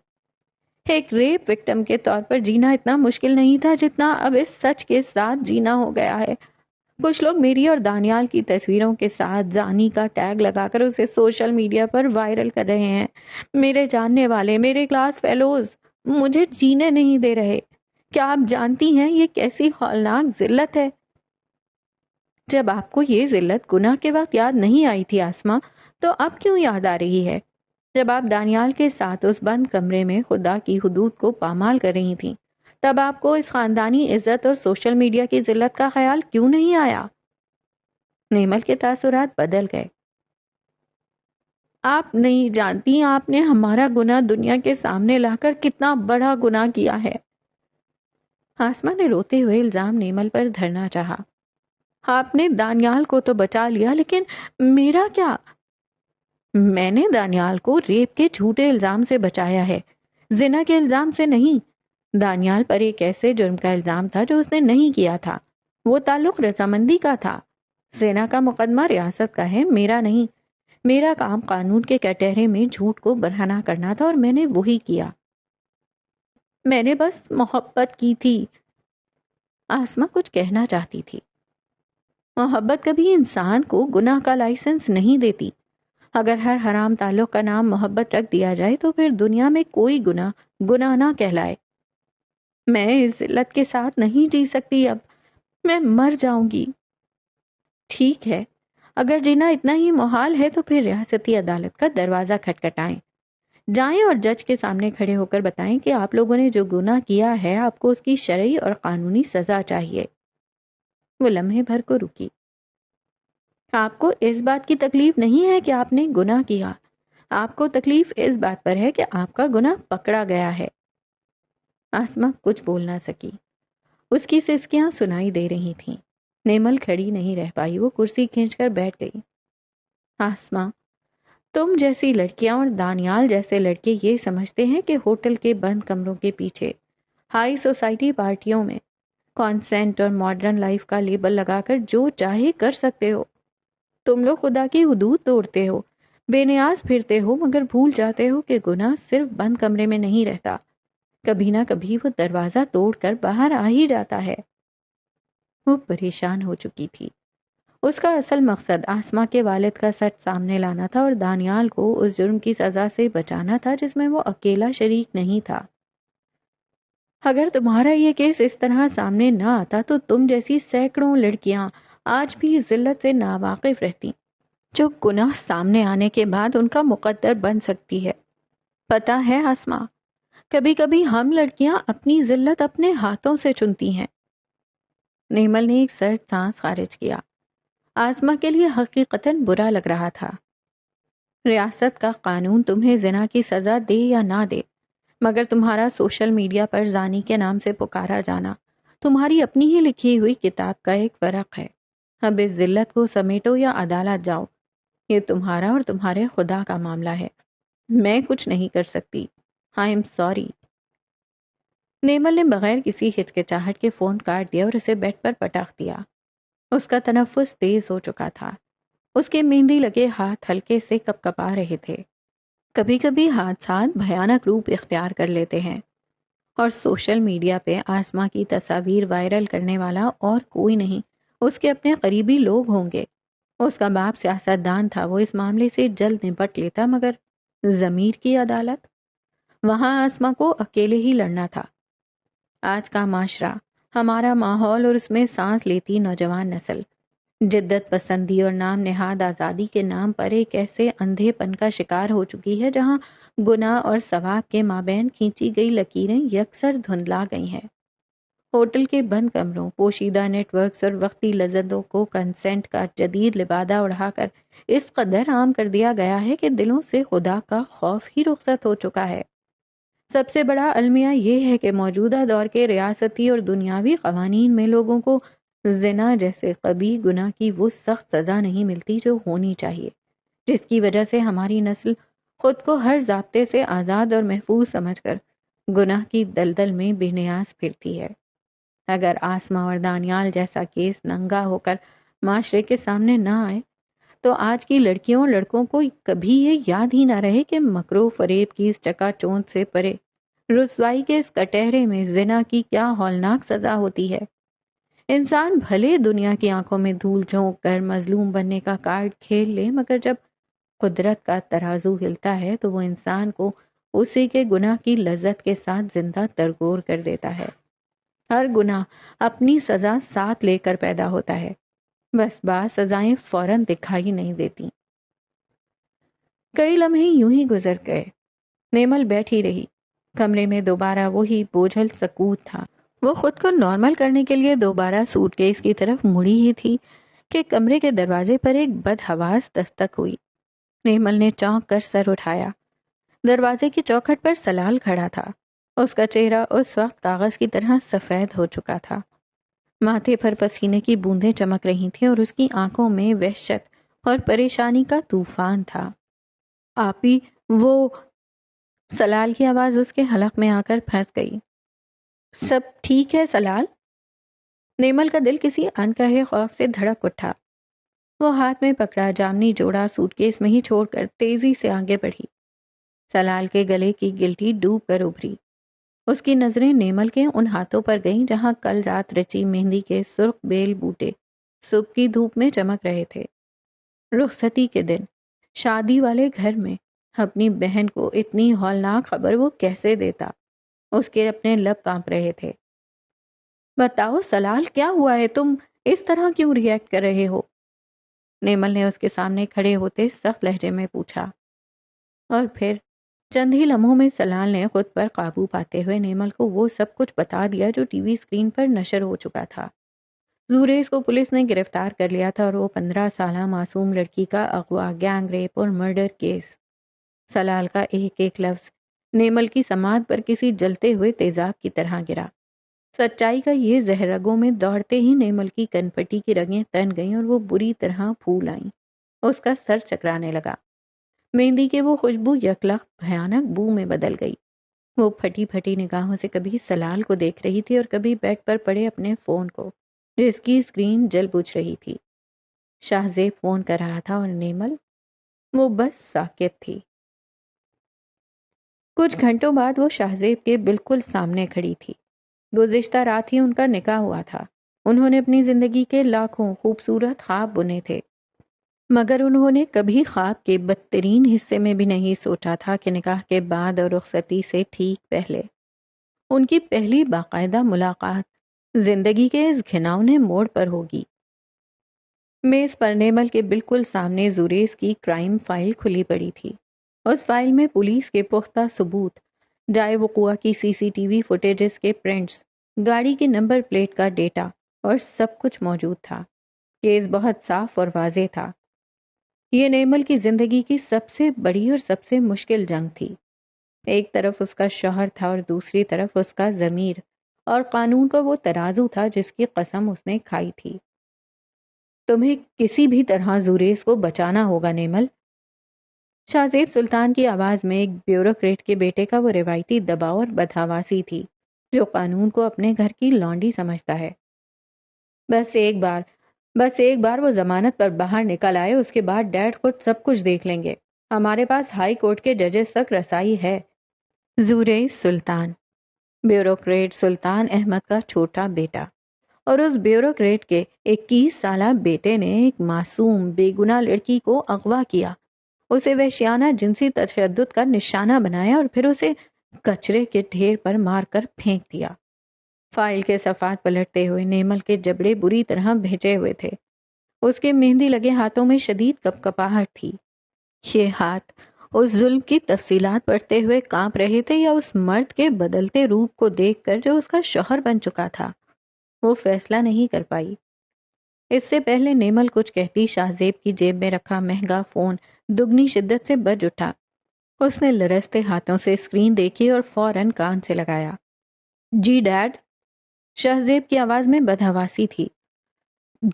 ایک ریپ وکٹم کے طور پر جینا اتنا مشکل نہیں تھا جتنا اب اس سچ کے ساتھ جینا ہو گیا ہے. کچھ لوگ میری اور دانیال کی تصویروں کے ساتھ زانی کا ٹیگ لگا کر اسے سوشل میڈیا پر وائرل کر رہے ہیں. میرے جاننے والے، میرے کلاس فیلوز مجھے جینے نہیں دے رہے. کیا آپ جانتی ہیں یہ کیسی ہولناک ذلت ہے؟ جب آپ کو یہ ذلت گناہ کے وقت یاد نہیں آئی تھی آسما، تو اب کیوں یاد آ رہی ہے؟ جب آپ دانیال کے ساتھ اس بند کمرے میں خدا کی حدود کو پامال کر رہی تھیں، تب آپ کو اس خاندانی عزت اور سوشل میڈیا کی ذلت کا خیال کیوں نہیں آیا؟ نیمل کے تاثرات بدل گئے. آپ نہیں جانتی آپ نے ہمارا گناہ دنیا کے سامنے لا کر کتنا بڑا گناہ کیا ہے. آسما نے روتے ہوئے الزام نیمل پر دھرنا چاہا. آپ نے دانیال کو تو بچا لیا، لیکن میرا کیا؟ میں نے دانیال کو ریپ کے جھوٹے الزام سے بچایا ہے، زنا کے الزام سے نہیں. دانیال پر ایک ایسے جرم کا الزام تھا جو اس نے نہیں کیا تھا. وہ تعلق رضامندی کا تھا. زنا کا مقدمہ ریاست کا ہے، میرا نہیں. میرا کام قانون کے کٹہرے میں جھوٹ کو برہنہ کرنا تھا اور میں نے وہی کیا. میں نے بس محبت کی تھی. آسما کچھ کہنا چاہتی تھی. محبت کبھی انسان کو گناہ کا لائسنس نہیں دیتی. اگر ہر حرام تعلق کا نام محبت رکھ دیا جائے تو پھر دنیا میں کوئی گناہ نہ کہلائے. میں اس ذلت کے ساتھ نہیں جی سکتی. اب میں مر جاؤں گی. ٹھیک ہے، اگر جینا اتنا ہی محال ہے تو پھر ریاستی عدالت کا دروازہ کھٹکھٹائیں. جائیں اور جج کے سامنے کھڑے ہو کر بتائیں کہ آپ لوگوں نے جو گناہ کیا ہے آپ کو اس کی شرعی اور قانونی سزا چاہیے. وہ لمحے بھر کو رکی. آپ کو اس بات کی تکلیف نہیں ہے کہ آپ نے گناہ کیا، آپ کو تکلیف اس بات پر ہے کہ آپ کا گناہ پکڑا گیا ہے. آسما کچھ بول نہ سکی. اس کی سسکیاں سنائی دے رہی تھیں. نیمل کھڑی نہیں رہ پائی. وہ کرسی کھینچ کر بیٹھ گئی. آسما، تم جیسی لڑکیاں اور دانیال جیسے لڑکے یہ سمجھتے ہیں کہ ہوٹل کے بند کمروں کے پیچھے، ہائی سوسائٹی پارٹیوں میں کانسینٹ اور ماڈرن لائف کا لیبل لگا کر جو چاہے کر سکتے ہو. تم لوگ خدا کی حدود توڑتے ہو، بے نیاز پھرتے ہو، مگر بھول جاتے ہو کہ گناہ صرف بند کمرے میں نہیں رہتا. کبھی نہ کبھی وہ دروازہ توڑ کر باہر آ ہی جاتا ہے. وہ پریشان ہو چکی تھی. اس کا اصل مقصد آسما کے والد کا سچ سامنے لانا تھا اور دانیال کو اس جرم کی سزا سے بچانا تھا جس میں وہ اکیلا شریک نہیں تھا. اگر تمہارا یہ کیس اس طرح سامنے نہ آتا تو تم جیسی سینکڑوں لڑکیاں آج بھی ذلت سے ناواقف رہتی، جو گناہ سامنے آنے کے بعد ان کا مقدر بن سکتی ہے. پتہ ہے آسما، کبھی کبھی ہم لڑکیاں اپنی ذلت اپنے ہاتھوں سے چنتی ہیں. نیمل نے ایک سرد سانس خارج کیا. آسما کے لیے حقیقتاً برا لگ رہا تھا. ریاست کا قانون تمہیں زنا کی سزا دے یا نہ دے، مگر تمہارا سوشل میڈیا پر زانی کے نام سے پکارا جانا تمہاری اپنی ہی لکھی ہوئی کتاب کا ایک ورق ہے. اب اس ذلت کو سمیٹو یا عدالت جاؤ. یہ تمہارا اور تمہارے خدا کا معاملہ ہے. میں کچھ نہیں کر سکتی. I am sorry. نیمل نے بغیر کسی ہچکچاہٹ کے فون کاٹ دیا اور اسے بیڈ پر پٹاخ دیا. اس کا تنفس تیز ہو چکا تھا. اس کے مہندی لگے ہاتھ ہلکے سے کپکپا رہے تھے۔ کبھی کبھی حادثات بھیانک روپ اختیار کر لیتے ہیں، اور سوشل میڈیا پہ آسما کی تصاویر وائرل کرنے والا اور کوئی نہیں، اس کے اپنے قریبی لوگ ہوں گے۔ اس کا باپ سیاستدان تھا، وہ اس معاملے سے جلد نپٹ لیتا، مگر ضمیر کی عدالت، وہاں آسما کو اکیلے ہی لڑنا تھا۔ آج کا معاشرہ، ہمارا ماحول اور اس میں سانس لیتی نوجوان نسل، جدت پسندی اور نام نہاد آزادی کے نام پر ایک ایسے اندھے پن کا شکار ہو چکی ہے جہاں گناہ اور ثواب کے مابین کھینچی گئی لکیریں یکسر دھندلا گئی ہیں۔ ہوٹل کے بند کمروں، پوشیدہ نیٹ ورکس اور وقتی لذتوں کو کنسنٹ کا جدید لبادہ اڑھا کر اس قدر عام کر دیا گیا ہے کہ دلوں سے خدا کا خوف ہی رخصت ہو چکا ہے۔ سب سے بڑا المیہ یہ ہے کہ موجودہ دور کے ریاستی اور دنیاوی قوانین میں لوگوں کو زنا جیسے قبیح گناہ کی وہ سخت سزا نہیں ملتی جو ہونی چاہیے، جس کی وجہ سے ہماری نسل خود کو ہر ضابطے سے آزاد اور محفوظ سمجھ کر گناہ کی دلدل میں بے نیاز پھرتی ہے۔ اگر آسما اور دانیال جیسا کیس ننگا ہو کر معاشرے کے سامنے نہ آئے تو آج کی لڑکیوں اور لڑکوں کو کبھی یہ یاد ہی نہ رہے کہ مکر و فریب کی اس چکا چوند سے پرے رسوائی کے اس کٹہرے میں زنا کی کیا ہولناک سزا ہوتی ہے۔ انسان بھلے دنیا کی آنکھوں میں دھول جھونک کر مظلوم بننے کا کارڈ کھیل لے، مگر جب قدرت کا ترازو ہلتا ہے تو وہ انسان کو اسی کے گناہ کی لذت کے ساتھ زندہ ترگور کر دیتا ہے۔ ہر گناہ اپنی سزا ساتھ لے کر پیدا ہوتا ہے، بس بعض سزائیں فوراً دکھائی نہیں دیتی۔ کئی لمحے یوں ہی گزر گئے۔ نیمل بیٹھی رہی۔ کمرے میں دوبارہ وہی بوجھل سکوت تھا۔ وہ خود کو نارمل کرنے کے لیے دوبارہ سوٹ کیس کی طرف مڑی ہی تھی کہ کمرے کے دروازے پر ایک بدحواس دستک ہوئی۔ نیمل نے چونک کر سر اٹھایا۔ دروازے کی چوکھٹ پر سلال کھڑا تھا۔ اس کا چہرہ اس وقت کاغذ کی طرح سفید ہو چکا تھا۔ ماتھے پر پسینے کی بوندیں چمک رہی تھیں اور اس کی آنکھوں میں وحشت اور پریشانی کا طوفان تھا۔ آپی، وہ… سلال کی آواز اس کے حلق میں آ کر پھنس گئی۔ سب ٹھیک ہے سلال؟ نیمل کا دل کسی انکہے خوف سے دھڑک اٹھا۔ وہ ہاتھ میں پکڑا جامنی جوڑا سوٹ کیس میں ہی چھوڑ کر تیزی سے آگے بڑھی۔ سلال کے گلے کی گلٹی ڈوب کر ابھری۔ اس کی نظریں نیمل کے ان ہاتھوں پر گئیں جہاں کل رات رچی مہندی کے سرخ بیل بوٹے صبح کی دھوپ میں چمک رہے تھے۔ رخصتی کے دن شادی والے گھر میں اپنی بہن کو اتنی ہولناک خبر وہ کیسے دیتا؟ اس کے اپنے لب کانپ رہے تھے۔ بتاؤ سلال، کیا ہوا ہے؟ تم اس طرح کیوں ری ایکٹ کر رہے ہو؟ نیمل نے اس کے سامنے کھڑے ہوتے سخت لہجے میں پوچھا۔ اور پھر چند ہی لمحوں میں سلال نے خود پر قابو پاتے ہوئے نیمل کو وہ سب کچھ بتا دیا جو ٹی وی اسکرین پر نشر ہو چکا تھا۔ زوریز کو پولیس نے گرفتار کر لیا تھا اور وہ 15 سالہ معصوم لڑکی کا اغوا، گینگ ریپ اور مرڈر کیس۔ سلال کا ایک ایک لفظ نیمل کی سماعت پر کسی جلتے ہوئے تیزاب کی طرح گرا۔ سچائی کا یہ زہر رگوں میں دوڑتے ہی نیمل کی کنپٹی کی رگیں تن گئیں اور وہ بری طرح پھول آئیں۔ اس کا سر چکرانے لگا۔ مہندی کے وہ خوشبو یکلخت بھیانک بو میں بدل گئی۔ وہ پھٹی پھٹی نگاہوں سے کبھی سلال کو دیکھ رہی تھی اور کبھی بیڈ پر پڑے اپنے فون کو، جس کی اسکرین جل بجھ رہی تھی۔ شاہزیب فون کر رہا تھا اور نیمل، وہ بس ساکت تھی۔ کچھ گھنٹوں بعد وہ شاہزیب کے بالکل سامنے کھڑی تھی۔ گزشتہ رات ہی ان کا نکاح ہوا تھا۔ انہوں نے اپنی زندگی کے لاکھوں خوبصورت خواب بنے تھے، مگر انہوں نے کبھی خواب کے بدترین حصے میں بھی نہیں سوچا تھا کہ نکاح کے بعد اور رخصتی سے ٹھیک پہلے ان کی پہلی باقاعدہ ملاقات زندگی کے اس گھناؤنے موڑ پر ہوگی۔ میز پر نیمل کے بالکل سامنے زوریز کی کرائم فائل کھلی پڑی تھی۔ اس فائل میں پولیس کے پختہ ثبوت، جائے وقوع کی سی سی ٹی وی فوٹیجز کے پرنٹس، گاڑی کی نمبر پلیٹ کا ڈیٹا اور سب کچھ موجود تھا۔ کیس بہت صاف اور واضح تھا۔ یہ نیمل کی زندگی کی سب سے بڑی اور سب سے مشکل جنگ تھی۔ ایک طرف اس کا شوہر تھا اور دوسری طرف اس کا ضمیر اور قانون کا وہ ترازو تھا جس کی قسم اس نے کھائی تھی۔ تمہیں کسی بھی طرح زوریز کو بچانا ہوگا نیمل۔ شاہزیب سلطان کی آواز میں ایک بیوروکریٹ کے بیٹے کا وہ روایتی دباؤ اور بدحواسی تھی جو قانون کو اپنے گھر کی لانڈی سمجھتا ہے۔ بس ایک بار بس ایک بار وہ ضمانت پر باہر نکل آئے، اس کے بعد ڈیڈ خود سب کچھ دیکھ لیں گے. ہمارے پاس ہائی کورٹ کے ججز تک رسائی ہے. زورے سلطان، بیوروکریٹ سلطان احمد کا چھوٹا بیٹا، اور اس بیوروکریٹ کے 21 سالہ بیٹے نے ایک معصوم بے گناہ لڑکی کو اغوا کیا، اسے وحشیانہ جنسی تشدد کا نشانہ بنایا اور پھر اسے کچرے کے ڈھیر پر مار کر پھینک دیا. فائل کے صفحات پلٹتے ہوئے نیمل کے جبڑے بری طرح بھیجے ہوئے تھے. اس کے مہندی لگے ہاتھوں میں شدید کپکپاہٹ تھی. یہ ہاتھ اس ظلم کی تفصیلات پڑھتے ہوئے کانپ رہے تھے یا اس مرد کے بدلتے روپ کو دیکھ کر جو اس کا شوہر بن چکا تھا؟ وہ فیصلہ نہیں کر پائی. اس سے پہلے نیمل کچھ کہتی شاہ زیب کی جیب میں رکھا مہنگا فون دگنی شدت سے بج اٹھا. اس نے لرزتے ہاتھوں سے اسکرین دیکھی اور فوراً کان سے لگایا. جی ڈیڈ. شاہ زیب کی آواز میں بدحواسی تھی.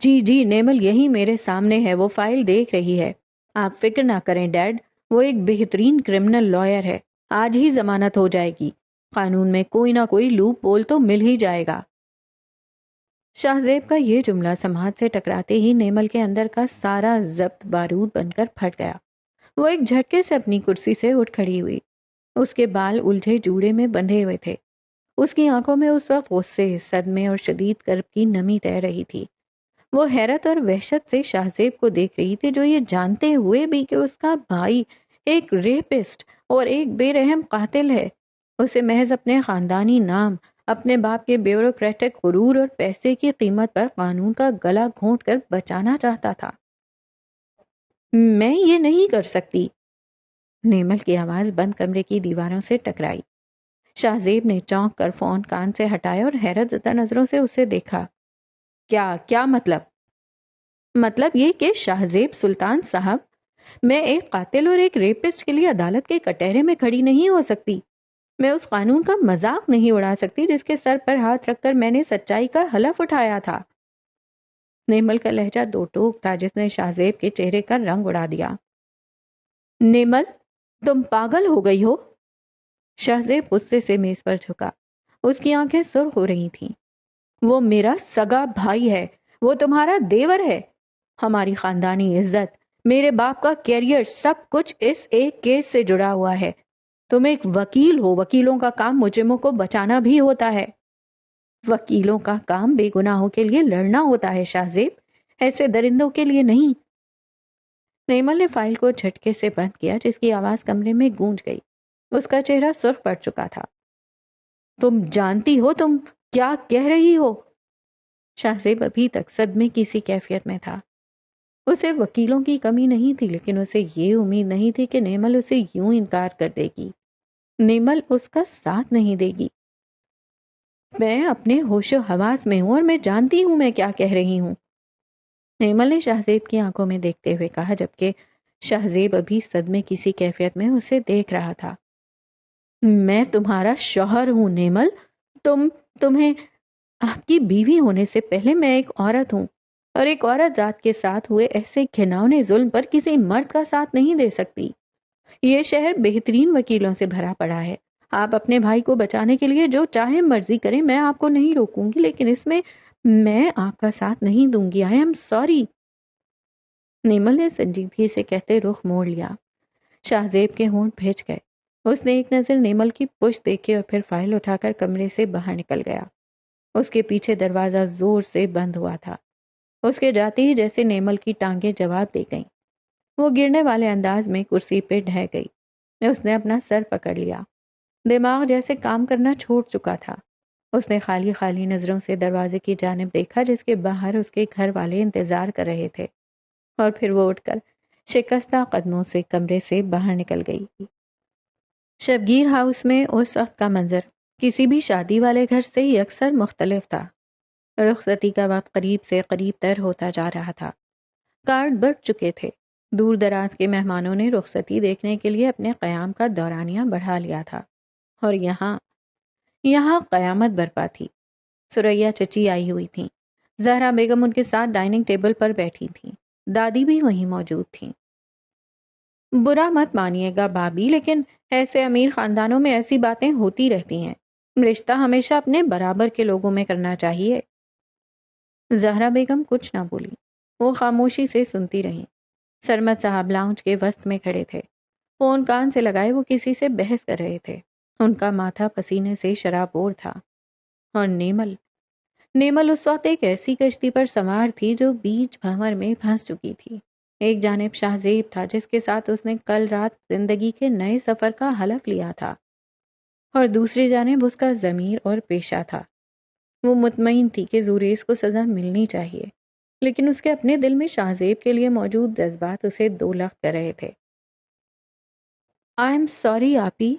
جی جی نیمل یہی میرے سامنے ہے، وہ فائل دیکھ رہی ہے. آپ فکر نہ کریں ڈیڈ، وہ ایک بہترین کرمنل لائر ہے. آج ہی ضمانت ہو جائے گی. قانون میں کوئی نہ کوئی لوپ ہول تو مل ہی جائے گا. شاہ زیب کا یہ جملہ سماعت سے ٹکراتے ہی نیمل کے اندر کا سارا ضبط بارود بن کر پھٹ گیا. وہ ایک جھٹکے سے اپنی کرسی سے اٹھ کھڑی ہوئی. اس کے بال الجھے جوڑے میں بندھے ہوئے تھے. اس کی آنکھوں میں اس وقت غصے، صدمے اور شدید کرب کی نمی تیر رہی تھی. وہ حیرت اور وحشت سے شاہ زیب کو دیکھ رہی تھی، جو یہ جانتے ہوئے بھی کہ اس کا بھائی ایک ریپسٹ اور ایک بے رحم قاتل ہے، اسے محض اپنے خاندانی نام، اپنے باپ کے بیوروکریٹک غرور اور پیسے کی قیمت پر قانون کا گلا گھونٹ کر بچانا چاہتا تھا. میں یہ نہیں کر سکتی. نیمل کی آواز بند کمرے کی دیواروں سے ٹکرائی. شاہ زیب نے چونک کر فون کان سے ہٹایا اور حیرت زدہ نظروں سے اسے دیکھا. کیا مطلب؟ مطلب یہ کہ شاہ زیب سلطان صاحب، میں ایک قاتل اور ایک ریپسٹ کے لیے عدالت کے کٹہرے میں کھڑی نہیں ہو سکتی. میں اس قانون کا مذاق نہیں اڑا سکتی جس کے سر پر ہاتھ رکھ کر میں نے سچائی کا حلف اٹھایا تھا. نیمل کا لہجہ دو ٹوک تھا جس نے شاہ زیب کے چہرے کا رنگ اڑا دیا. نیمل، تم پاگل ہو گئی ہو؟ شاہ زیب غصے سے میز پر جھکا. اس کی آنکھیں سرخ ہو رہی تھیں. وہ میرا سگا بھائی ہے، وہ تمہارا دیور ہے. ہماری خاندانی عزت، میرے باپ کا کیریئر، سب کچھ اس ایک کیس سے جڑا ہوا ہے. تم ایک وکیل ہو، وکیلوں کا کام مجرموں کو بچانا بھی ہوتا ہے. وکیلوں کا کام بے گناہوں کے لیے لڑنا ہوتا ہے شاہ زیب، ایسے درندوں کے لیے نہیں. نیمل نے فائل کو جھٹکے سے بند کیا جس کی آواز کمرے میں گونج گئی. اس کا چہرہ سرخ پڑ چکا تھا. تم جانتی ہو تم کیا کہہ رہی ہو؟ شاہ زیب ابھی تک صدمے کی سی کیفیت میں تھا. اسے وکیلوں کی کمی نہیں تھی، لیکن اسے یہ امید نہیں تھی کہ نیمل اسے یوں انکار کر دے گی. نیمل اس کا ساتھ نہیں دے گی. میں اپنے ہوش و حواس میں ہوں اور میں جانتی ہوں میں کیا کہہ رہی ہوں. نیمل نے شاہ زیب کی آنکھوں میں دیکھتے ہوئے کہا، جبکہ شاہ زیب ابھی صدمے کی سی کیفیت میں اسے دیکھ رہا تھا. میں تمہارا شوہر ہوں نیمل. تمہیں آپ کی بیوی ہونے سے پہلے میں ایک عورت ہوں، اور ایک عورت ذات کے ساتھ ہوئے ایسے گھناؤنے ظلم پر کسی مرد کا ساتھ نہیں دے سکتی. یہ شہر بہترین وکیلوں سے بھرا پڑا ہے. آپ اپنے بھائی کو بچانے کے لیے جو چاہے مرضی کریں، میں آپ کو نہیں روکوں گی، لیکن اس میں میں آپ کا ساتھ نہیں دوں گی. I am sorry. نیمل نے سنجیدگی سے کہتے رخ موڑ لیا. شاہ زیب کے ہونٹ بھیج گئے. اس نے ایک نظر نیمل کی پشت دیکھی اور پھر فائل اٹھا کر کمرے سے باہر نکل گیا. اس کے پیچھے دروازہ زور سے بند ہوا تھا. اس کے جاتے ہی جیسے نیمل کی ٹانگیں جواب دے گئیں. وہ گرنے والے انداز میں کرسی پہ ڈھہ گئی. اس نے اپنا سر پکڑ لیا. دماغ جیسے کام کرنا چھوڑ چکا تھا. اس نے خالی خالی نظروں سے دروازے کی جانب دیکھا جس کے باہر اس کے گھر والے انتظار کر رہے تھے، اور پھر وہ اٹھ کر شکستہ قدموں سے کمرے سے باہر نکل گئی. شبگیر ہاؤس میں اس وقت کا منظر کسی بھی شادی والے گھر سے یکسر مختلف تھا. رخصتی کا وقت قریب سے قریب تر ہوتا جا رہا تھا. کارڈ بڑھ چکے تھے. دور دراز کے مہمانوں نے رخصتی دیکھنے کے لیے اپنے قیام کا دورانیہ بڑھا لیا تھا، اور یہاں قیامت برپا تھی. سریا چچی آئی ہوئی تھیں. زہرا بیگم ان کے ساتھ ڈائننگ ٹیبل پر بیٹھی تھیں. دادی بھی وہیں موجود تھیں. برا مت مانیے گا بھابھی، لیکن ایسے امیر خاندانوں میں ایسی باتیں ہوتی رہتی ہیں. رشتہ ہمیشہ اپنے برابر کے لوگوں میں کرنا چاہیے. زہرا بیگم کچھ نہ بولی. وہ خاموشی سے سنتی رہیں۔ سرمد صاحب لاؤنج کے وسط میں کھڑے تھے، فون کان سے لگائے وہ کسی سے بحث کر رہے تھے۔ ان کا ماتھا پسینے سے شرابور تھا۔ اور نیمل اس وقت ایک ایسی کشتی پر سوار تھی جو بیچ بھنور میں پھنس چکی تھی۔ ایک جانب شاہزیب تھا جس کے ساتھ اس نے کل رات زندگی کے نئے سفر کا حلف لیا تھا، اور دوسری جانب اس کا ضمیر اور پیشہ تھا۔ وہ مطمئن تھی کہ زوریز کو سزا ملنی چاہیے، لیکن اس کے اپنے دل میں شاہزیب کے لیے موجود جذبات اسے دولخت کر رہے تھے۔ آئی ایم سوری آپی،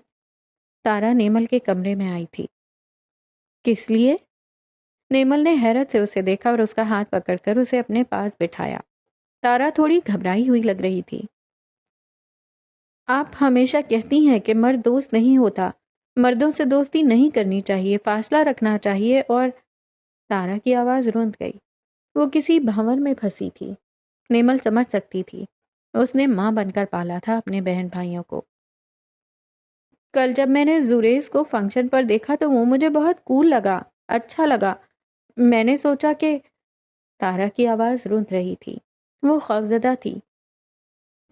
تارا نیمل کے کمرے میں آئی تھی۔ کس لیے؟ نیمل نے حیرت سے اسے دیکھا اور اس کا ہاتھ پکڑ کر اسے اپنے پاس بٹھایا۔ تارا تھوڑی گھبرائی ہوئی لگ رہی تھی۔ آپ ہمیشہ کہتی ہیں کہ مرد دوست نہیں ہوتا، مردوں سے دوستی نہیں کرنی چاہیے، فاصلہ رکھنا چاہیے، اور تارا کی آواز رند گئی۔ وہ کسی بھنور میں پھنسی تھی۔ نیمل سمجھ سکتی تھی، اس نے ماں بن کر پالا تھا اپنے بہن بھائیوں کو۔ کل جب میں نے زوریز کو فنکشن پر دیکھا تو وہ مجھے بہت کول لگا، اچھا لگا۔ میں نے سوچا کہ… تارا کی آواز رند رہی تھی، وہ خوفزدہ تھی۔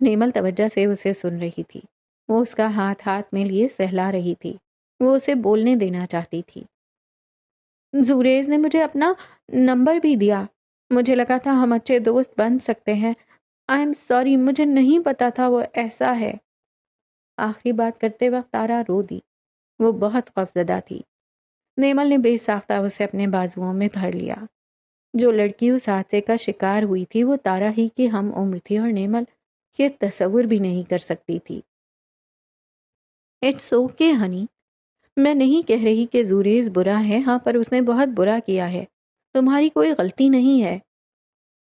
نیمل توجہ سے اسے سن رہی تھی۔ وہ اس کا ہاتھ میں لیے سہلا رہی تھی۔ وہ اسے بولنے دینا چاہتی تھی۔ زوریز نے مجھے اپنا نمبر بھی دیا، مجھے لگا تھا ہم اچھے دوست بن سکتے ہیں۔ آئی ایم سوری، مجھے نہیں پتا تھا وہ ایسا ہے۔ آخری بات کرتے وقت تارا رو دی۔ وہ بہت خوفزدہ تھی۔ نیمل نے بے ساختہ اسے اپنے بازوؤں میں بھر لیا۔ جو لڑکی اس حادثے کا شکار ہوئی تھی وہ تارا ہی کی ہم عمر تھی، اور نیمل یہ تصور بھی نہیں کر سکتی تھی۔ اٹس اوکے ہنی، میں نہیں کہہ رہی کہ زوریز برا ہے، ہاں، پر اس نے بہت برا کیا ہے، تمہاری کوئی غلطی نہیں ہے۔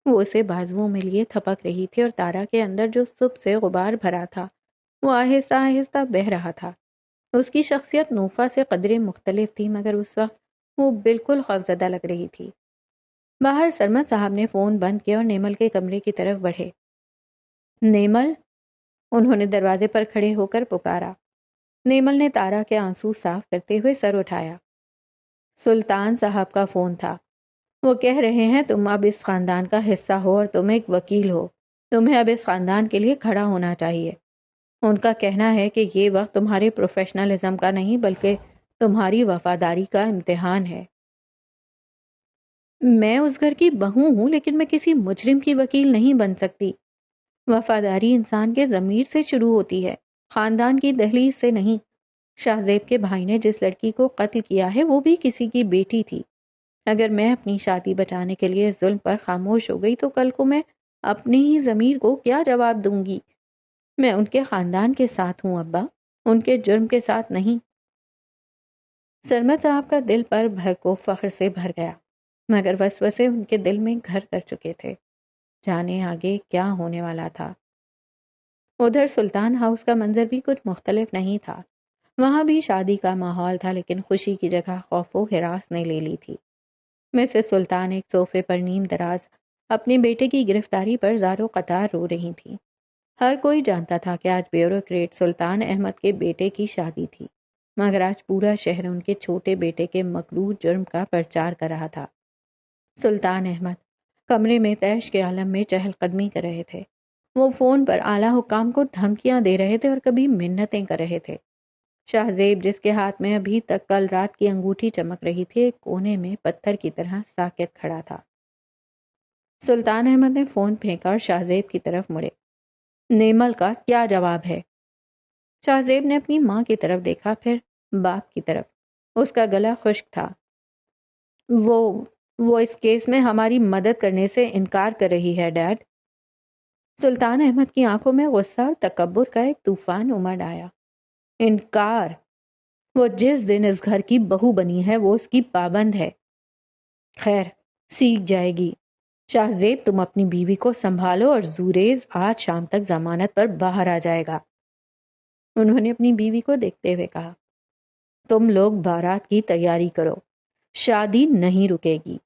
وہ اسے بازوؤں میں لیے تھپک رہی تھی، اور تارا کے اندر جو صبح سے غبار بھرا تھا وہ آہستہ آہستہ بہہ رہا تھا۔ اس کی شخصیت نوفا سے قدرے مختلف تھی، مگر اس وقت وہ بالکل خوفزدہ لگ رہی تھی۔ باہر سرمد صاحب نے فون بند کیا اور نیمل کے کمرے کی طرف بڑھے۔ نیمل، انہوں نے دروازے پر کھڑے ہو کر پکارا۔ نیمل نے تارا کے آنسو صاف کرتے ہوئے سر اٹھایا۔ سلطان صاحب کا فون تھا۔ وہ کہہ رہے ہیں تم اب اس خاندان کا حصہ ہو اور تم ایک وکیل ہو، تمہیں اب اس خاندان کے لیے کھڑا ہونا چاہیے۔ ان کا کہنا ہے کہ یہ وقت تمہارے پروفیشنلزم کا نہیں بلکہ تمہاری وفاداری کا امتحان ہے۔ میں اس گھر کی بہو ہوں، لیکن میں کسی مجرم کی وکیل نہیں بن سکتی۔ وفاداری انسان کے ضمیر سے شروع ہوتی ہے، خاندان کی دہلیز سے نہیں۔ شاہزیب کے بھائی نے جس لڑکی کو قتل کیا ہے وہ بھی کسی کی بیٹی تھی۔ اگر میں اپنی شادی بچانے کے لیے ظلم پر خاموش ہو گئی تو کل کو میں اپنے ہی ضمیر کو کیا جواب دوں گی؟ میں ان کے خاندان کے ساتھ ہوں ابا، ان کے جرم کے ساتھ نہیں۔ سرمد صاحب کا دل پر بھر کو فخر سے بھر گیا، مگر وسوسے ان کے دل میں گھر کر چکے تھے۔ جانے آگے کیا ہونے والا تھا۔ ادھر سلطان ہاؤس کا منظر بھی کچھ مختلف نہیں تھا۔ وہاں بھی شادی کا ماحول تھا، لیکن خوشی کی جگہ خوف و ہراس نے لے لی تھی۔ مسز سلطان ایک صوفے پر نیم دراز اپنے بیٹے کی گرفتاری پر زارو قطار رو رہی تھی۔ ہر کوئی جانتا تھا کہ آج بیوروکریٹ سلطان احمد کے بیٹے کی شادی تھی، مگر آج پورا شہر ان کے چھوٹے بیٹے کے مکروہ جرم کا پرچار کر رہا تھا۔ سلطان احمد کمرے میں طیش کے عالم میں چہل قدمی کر رہے تھے۔ وہ فون پر اعلیٰ حکام کو دھمکیاں دے رہے تھے اور کبھی منتیں کر رہے تھے۔ شاہزیب، جس کے ہاتھ میں ابھی تک کل رات کی انگوٹھی چمک رہی تھی، ایک کونے میں پتھر کی طرح ساکت کھڑا تھا۔ سلطان احمد نے فون پھینکا اور شاہزیب کی طرف مڑے۔ نیمل کا کیا جواب ہے؟ شاہزیب نے اپنی ماں کی طرف دیکھا، پھر باپ کی طرف۔ اس کا گلا خشک تھا۔ وہ اس کیس میں ہماری مدد کرنے سے انکار کر رہی ہے ڈیڈ۔ سلطان احمد کی آنکھوں میں غصہ اور تکبر کا ایک طوفان امڈ آیا۔ انکار؟ وہ جس دن اس گھر کی بہو بنی ہے وہ اس کی پابند ہے۔ خیر، سیکھ جائے گی۔ شاہزیب، تم اپنی بیوی کو سنبھالو اور زوریز آج شام تک ضمانت پر باہر آ جائے گا۔ انہوں نے اپنی بیوی کو دیکھتے ہوئے کہا، تم لوگ بارات کی تیاری کرو، شادی نہیں رکے گی۔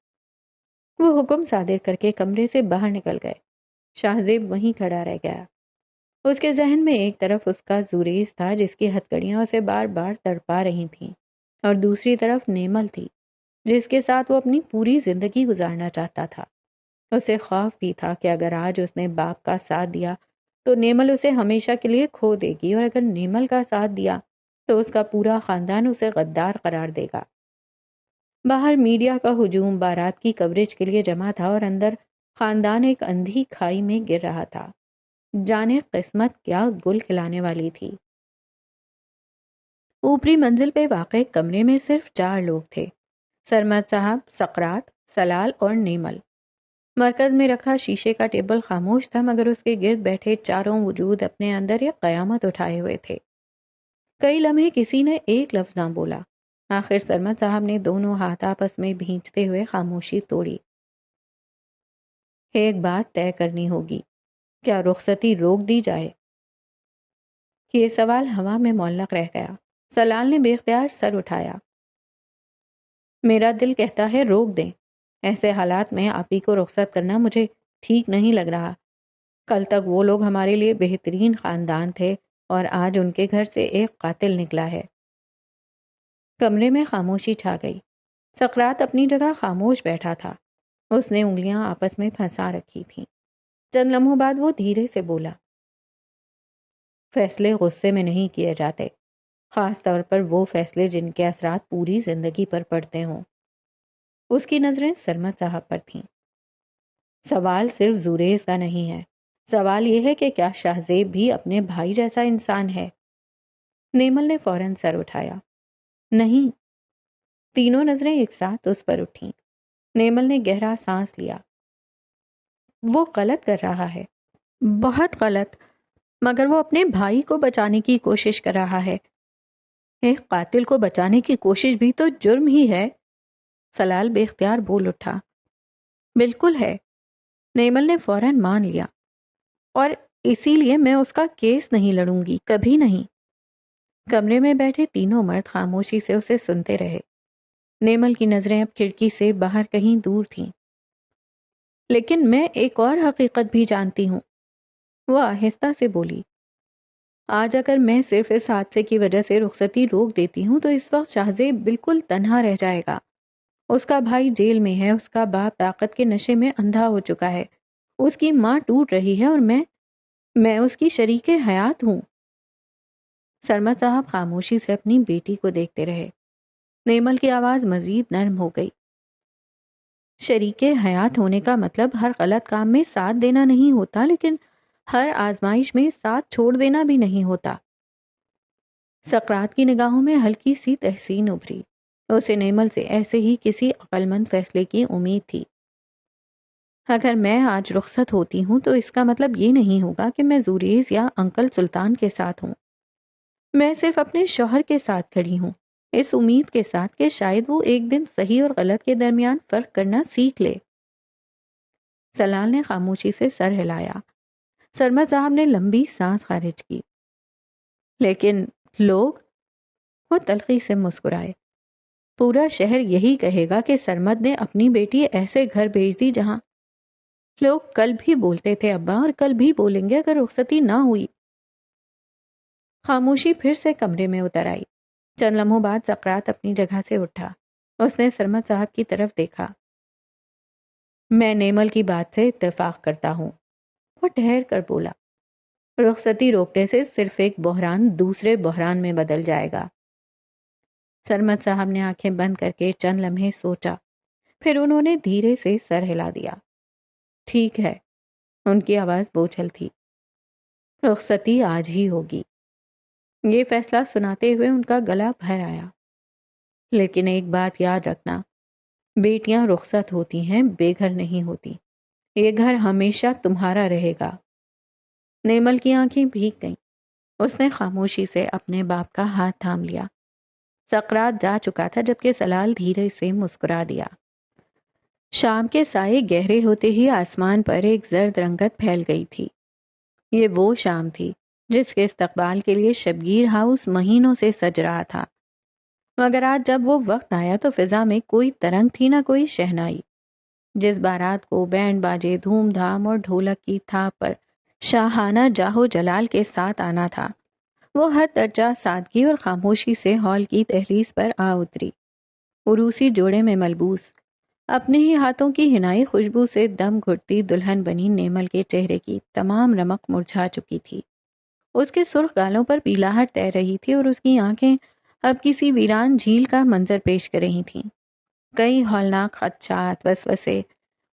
وہ حکم صادر کر کے کمرے سے باہر نکل گئے۔ شاہزیب وہیں کھڑا رہ گیا۔ اس کے ذہن میں ایک طرف اس کا زوریز تھا جس کی ہتھکڑیاں اسے بار بار تڑپا رہی تھیں، اور دوسری طرف نیمل تھی جس کے ساتھ وہ اپنی پوری زندگی گزارنا چاہتا تھا۔ اسے خوف بھی تھا کہ اگر آج اس نے باپ کا ساتھ دیا تو نیمل اسے ہمیشہ کے لیے کھو دے گی، اور اگر نیمل کا ساتھ دیا تو اس کا پورا خاندان اسے غدار قرار دے گا۔ باہر میڈیا کا ہجوم بارات کی کوریج کے لیے جمع تھا، اور اندر خاندان ایک اندھی کھائی میں گر رہا تھا۔ جانے قسمت کیا گل کھلانے والی تھی۔ اوپری منزل پہ واقع کمرے میں صرف 4 لوگ تھے، سرمد صاحب، سقراط، سلال اور نیمل۔ مرکز میں رکھا شیشے کا ٹیبل خاموش تھا، مگر اس کے گرد بیٹھے چاروں وجود اپنے اندر ایک قیامت اٹھائے ہوئے تھے۔ کئی لمحے کسی نے ایک لفظ نہ بولا۔ آخر سرمد صاحب نے دونوں ہاتھ آپس میں بھینچتے ہوئے خاموشی توڑی۔ ایک بات طے کرنی ہوگی، کیا رخصتی روک دی جائے؟ یہ سوال ہوا میں معلق رہ گیا۔ سلال نے بے اختیار سر اٹھایا۔ میرا دل کہتا ہے روک دیں۔ ایسے حالات میں آپ ہی کو رخصت کرنا مجھے ٹھیک نہیں لگ رہا۔ کل تک وہ لوگ ہمارے لیے بہترین خاندان تھے، اور آج ان کے گھر سے ایک قاتل نکلا ہے۔ کمرے میں خاموشی چھا گئی۔ سقراط اپنی جگہ خاموش بیٹھا تھا۔ اس نے انگلیاں آپس میں پھنسا رکھی تھیں۔ چند لمحوں بعد وہ دھیرے سے بولا، فیصلے غصے میں نہیں کیے جاتے، خاص طور پر وہ فیصلے جن کے اثرات پوری زندگی پر پڑتے ہوں۔ اس کی نظریں سرمد صاحب پر تھیں۔ سوال صرف زوریز کا نہیں ہے، سوال یہ ہے کہ کیا شاہ زیب بھی اپنے بھائی جیسا انسان ہے؟ نیمل نے فوراً سر اٹھایا۔ نہیں۔ تینوں نظریں ایک ساتھ اس پر اٹھیں۔ نیمل نے گہرا سانس لیا۔ وہ غلط کر رہا ہے، بہت غلط، مگر وہ اپنے بھائی کو بچانے کی کوشش کر رہا ہے۔ ایک قاتل کو بچانے کی کوشش بھی تو جرم ہی ہے۔ سلال بے اختیار بول اٹھا۔ بالکل ہے، نیمل نے فوراً مان لیا، اور اسی لیے میں اس کا کیس نہیں لڑوں گی، کبھی نہیں۔ کمرے میں بیٹھے تینوں مرد خاموشی سے اسے سنتے رہے۔ نیمل کی نظریں اب کھڑکی سے باہر کہیں دور تھیں۔ لیکن میں ایک اور حقیقت بھی جانتی ہوں، وہ آہستہ سے بولی۔ آج اگر میں صرف اس حادثے کی وجہ سے رخصتی روک دیتی ہوں تو اس وقت شاہزیب بالکل تنہا رہ جائے گا۔ اس کا بھائی جیل میں ہے، اس کا باپ طاقت کے نشے میں اندھا ہو چکا ہے، اس کی ماں ٹوٹ رہی ہے، اور میں اس کی شریک حیات ہوں۔ سرمد صاحب خاموشی سے اپنی بیٹی کو دیکھتے رہے۔ نیمل کی آواز مزید نرم ہو گئی۔ شریک حیات ہونے کا مطلب ہر غلط کام میں ساتھ دینا نہیں ہوتا، لیکن ہر آزمائش میں ساتھ چھوڑ دینا بھی نہیں ہوتا۔ سقراط کی نگاہوں میں ہلکی سی تحسین ابھری۔ اسے نیمل سے ایسے ہی کسی عقل مند فیصلے کی امید تھی۔ اگر میں آج رخصت ہوتی ہوں تو اس کا مطلب یہ نہیں ہوگا کہ میں زوریز یا انکل سلطان کے ساتھ ہوں۔ میں صرف اپنے شوہر کے ساتھ کھڑی ہوں، اس امید کے ساتھ کہ شاید وہ ایک دن صحیح اور غلط کے درمیان فرق کرنا سیکھ لے۔ سلال نے خاموشی سے سر ہلایا۔ سرمد صاحب نے لمبی سانس خارج کی۔ لیکن لوگ، وہ تلخی سے مسکرائے، پورا شہر یہی کہے گا کہ سرمد نے اپنی بیٹی ایسے گھر بھیج دی جہاں لوگ کل بھی بولتے تھے ابا، اور کل بھی بولیں گے اگر رخصتی نہ ہوئی۔ خاموشی پھر سے کمرے میں اتر آئی۔ چند لمحوں بعد سقراط اپنی جگہ سے اٹھا۔ اس نے سرمد صاحب کی طرف دیکھا۔ میں نیمل کی بات سے اتفاق کرتا ہوں، وہ ٹھہر کر بولا۔ رخصتی روکنے سے صرف ایک بحران دوسرے بحران میں بدل جائے گا۔ سرمد صاحب نے آنکھیں بند کر کے چند لمحے سوچا، پھر انہوں نے دھیرے سے سر ہلا دیا۔ ٹھیک ہے، ان کی آواز بوجھل تھی، رخصتی آج ہی ہوگی۔ یہ فیصلہ سناتے ہوئے ان کا گلا بھر آیا۔ لیکن ایک بات یاد رکھنا، بیٹیاں رخصت ہوتی ہیں، بے گھر نہیں ہوتی۔ یہ گھر ہمیشہ تمہارا رہے گا۔ نیمل کی آنکھیں بھیگ گئیں۔ اس نے خاموشی سے اپنے باپ کا ہاتھ تھام لیا۔ سقراط جا چکا تھا جبکہ سلال دھیرے سے مسکرا دیا۔ شام کے سائے گہرے ہوتے ہی آسمان پر ایک زرد رنگت پھیل گئی تھی۔ یہ وہ شام تھی جس کے استقبال کے لیے شبگیر ہاؤس مہینوں سے سج رہا تھا، مگر آج جب وہ وقت آیا تو فضا میں کوئی ترنگ تھی، نہ کوئی شہنائی۔ جس بارات کو بینڈ باجے، دھوم دھام اور ڈھولک کی تھاپ پر شاہانہ جاہو جلال کے ساتھ آنا تھا، وہ ہر درجہ سادگی اور خاموشی سے ہال کی دہلیز پر آ اتری۔ عروسی جوڑے میں ملبوس اپنے ہی ہاتھوں کی ہنائی خوشبو سے دم گھٹتی دلہن بنی نیمل کے چہرے کی تمام رمق مرجھا چکی تھی۔ اس کے سرخ گالوں پر پیلاہٹ تیر رہی تھی اور اس کی آنکھیں اب کسی ویران جھیل کا منظر پیش کر رہی تھیں۔ کئی ہولناک خدشات، وسوسے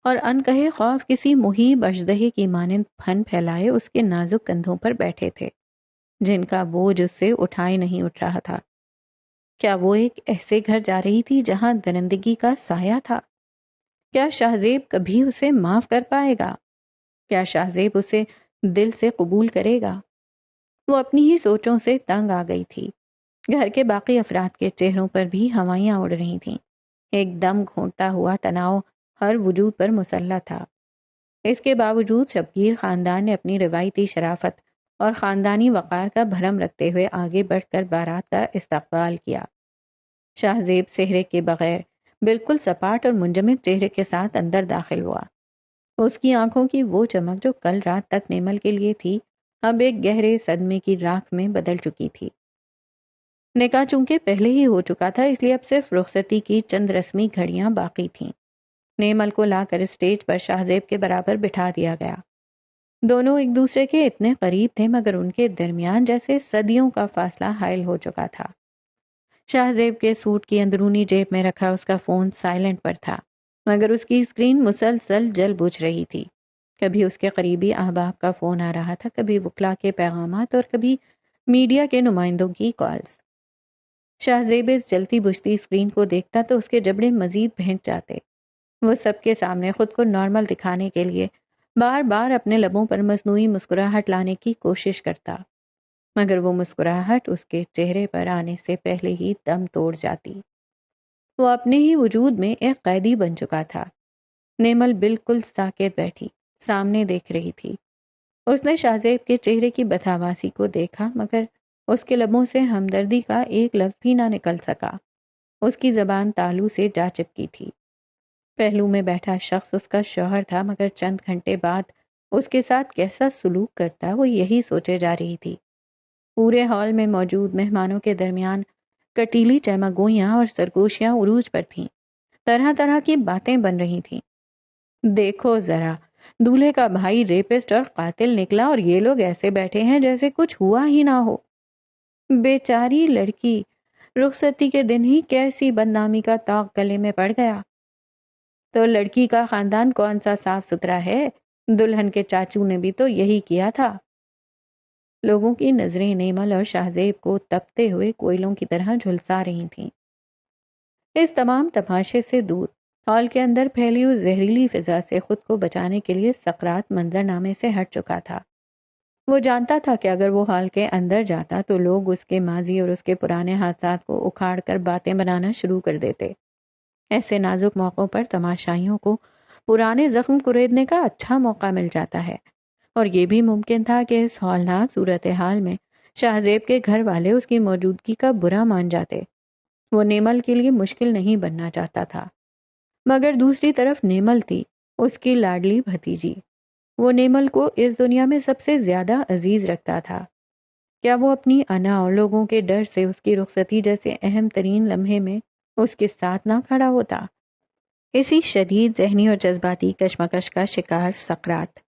اور انکہے خوف کسی مہیب اژدہے کی مانند پھن پھیلائے اس کے نازک کندھوں پر بیٹھے تھے، جن کا بوجھ اس سے اٹھائے نہیں اٹھ رہا تھا۔ کیا وہ ایک ایسے گھر جا رہی تھی جہاں درندگی کا سایہ تھا؟ کیا شاہزیب کبھی اسے معاف کر پائے گا؟ کیا شاہزیب اسے دل سے قبول کرے گا؟ وہ اپنی ہی سوچوں سے تنگ آ گئی تھی۔ گھر کے باقی افراد کے چہروں پر بھی ہوائیاں اڑ رہی تھیں۔ ایک دم گھونٹتا ہوا تناؤ ہر وجود پر مسلط تھا۔ اس کے باوجود شبگیر خاندان نے اپنی روایتی شرافت اور خاندانی وقار کا بھرم رکھتے ہوئے آگے بڑھ کر بارات کا استقبال کیا۔ شاہزیب سہرے کے بغیر بالکل سپاٹ اور منجمد چہرے کے ساتھ اندر داخل ہوا۔ اس کی آنکھوں کی وہ چمک جو کل رات تک نیمل کے لیے تھی، اب ایک گہرے صدمے کی راکھ میں بدل چکی تھی۔ نکاح چونکہ پہلے ہی ہو چکا تھا، اس لیے اب صرف رخصتی کی چند رسمی گھڑیاں باقی تھیں۔ نیمل کو لا کر اسٹیج پر شاہزیب کے برابر بٹھا دیا گیا۔ دونوں ایک دوسرے کے اتنے قریب تھے مگر ان کے درمیان جیسے صدیوں کا فاصلہ حائل ہو چکا تھا۔ شاہزیب کے سوٹ کی اندرونی جیب میں رکھا اس کا فون سائلنٹ پر تھا، مگر اس کی اسکرین مسلسل جل بجھ رہی تھی۔ کبھی اس کے قریبی احباب کا فون آ رہا تھا، کبھی وکلا کے پیغامات اور کبھی میڈیا کے نمائندوں کی کالز۔ شاہزیب اس جلتی بجھتی اسکرین کو دیکھتا تو اس کے جبڑے مزید بھینچ جاتے۔ وہ سب کے سامنے خود کو نارمل دکھانے کے لیے بار بار اپنے لبوں پر مصنوعی مسکراہٹ لانے کی کوشش کرتا، مگر وہ مسکراہٹ اس کے چہرے پر آنے سے پہلے ہی دم توڑ جاتی۔ وہ اپنے ہی وجود میں ایک قیدی بن چکا تھا۔ نیمل بالکل ساکت بیٹھی سامنے دیکھ رہی تھی۔ اس نے شاہزیب کے چہرے کی بدحواسی کو دیکھا مگر اس کے لبوں سے ہمدردی کا ایک لفظ بھی نہ نکل سکا۔ اس کی زبان تالو سے جا چپکی تھی۔ پہلو میں بیٹھا شخص اس کا شوہر تھا مگر چند گھنٹے بعد اس کے ساتھ کیسا سلوک کرتا وہ یہی سوچے جا رہی تھی۔ پورے ہال میں موجود مہمانوں کے درمیان کٹیلی چمگوئیاں اور سرگوشیاں عروج پر تھیں۔ طرح طرح کی باتیں بن رہی تھیں۔ دیکھو ذرا، دولہے کا بھائی ریپسٹ اور قاتل نکلا اور یہ لوگ ایسے بیٹھے ہیں جیسے کچھ ہوا ہی نہ ہو۔ بیچاری لڑکی، رخصتی کے دن ہی کیسی بدنامی کا طاق گلے میں پڑ گیا۔ تو لڑکی کا خاندان کون سا صاف ستھرا ہے؟ دلہن کے چاچو نے بھی تو یہی کیا تھا۔ لوگوں کی نظریں نیمل اور شاہزیب کو تپتے ہوئے کوئلوں کی طرح جھلسا رہی تھیں۔ اس تمام تماشے سے دور ہال کے اندر پھیلی اس زہریلی فضا سے خود کو بچانے کے لیے سقراط منظرنامے سے ہٹ چکا تھا۔ وہ جانتا تھا کہ اگر وہ ہال کے اندر جاتا تو لوگ اس کے ماضی اور اس کے پرانے حادثات کو اکھاڑ کر باتیں بنانا شروع کر دیتے۔ ایسے نازک موقعوں پر تماشائیوں کو پرانے زخم کریدنے کا اچھا موقع مل جاتا ہے، اور یہ بھی ممکن تھا کہ اس ہولناک صورتحال میں شاہزیب کے گھر والے اس کی موجودگی کا برا مان جاتے۔ وہ نیمل کے لیے مشکل نہیں بننا چاہتا تھا، مگر دوسری طرف نیمل تھی اس کی لاڈلی بھتیجی۔ وہ نیمل کو اس دنیا میں سب سے زیادہ عزیز رکھتا تھا۔ کیا وہ اپنی انا اور لوگوں کے ڈر سے اس کی رخصتی جیسے اہم ترین لمحے میں اس کے ساتھ نہ کھڑا ہوتا؟ اسی شدید ذہنی اور جذباتی کشمکش کا شکار سقراط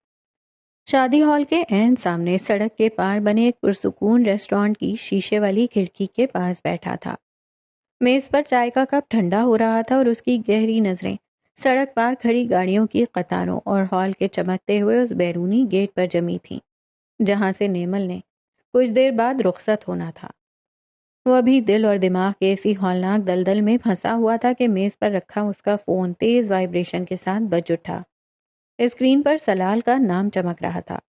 شادی ہال کے عین سامنے سڑک کے پار بنے ایک پرسکون ریسٹورانٹ کی شیشے والی کھڑکی کے پاس بیٹھا تھا۔ میز پر چائے کا کپ ٹھنڈا ہو رہا تھا اور اس کی گہری نظریں سڑک پار کھڑی گاڑیوں کی قطاروں اور ہال کے چمکتے ہوئے اس بیرونی گیٹ پر جمی تھیں جہاں سے نیمل نے کچھ دیر بعد رخصت ہونا تھا۔ وہ ابھی دل اور دماغ کے اسی ہولناک دلدل میں پھنسا ہوا تھا کہ میز پر رکھا اس کا فون تیز وائبریشن کے ساتھ بج اٹھا۔ اسکرین پر سلال کا نام چمک رہا تھا۔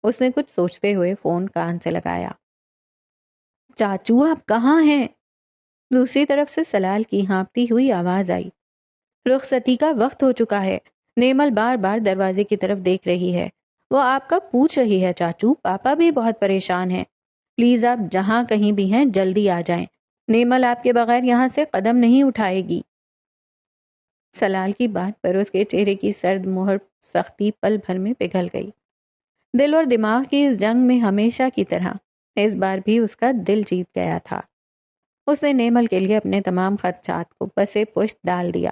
اس نے کچھ سوچتے ہوئے فون کان سے لگایا۔ چاچو آپ کہاں ہیں؟ دوسری طرف سے سلال کی ہانپتی ہوئی آواز آئی۔ رخصتی کا وقت ہو چکا ہے۔ نیمل بار بار دروازے کی طرف دیکھ رہی ہے۔ وہ آپ کا پوچھ رہی ہے چاچو، پاپا بھی بہت پریشان ہیں۔ پلیز آپ جہاں کہیں بھی ہیں جلدی آ جائیں۔ نیمل آپ کے بغیر یہاں سے قدم نہیں اٹھائے گی۔ سلال کی بات پر اس کے چہرے کی سرد مہر سختی پل بھر میں پگھل گئی۔ دل اور دماغ کی اس جنگ میں ہمیشہ کی طرح اس بار بھی اس کا دل جیت گیا تھا۔ اس نے نیمل کے لیے اپنے تمام خدشات کو پسے پشت ڈال دیا۔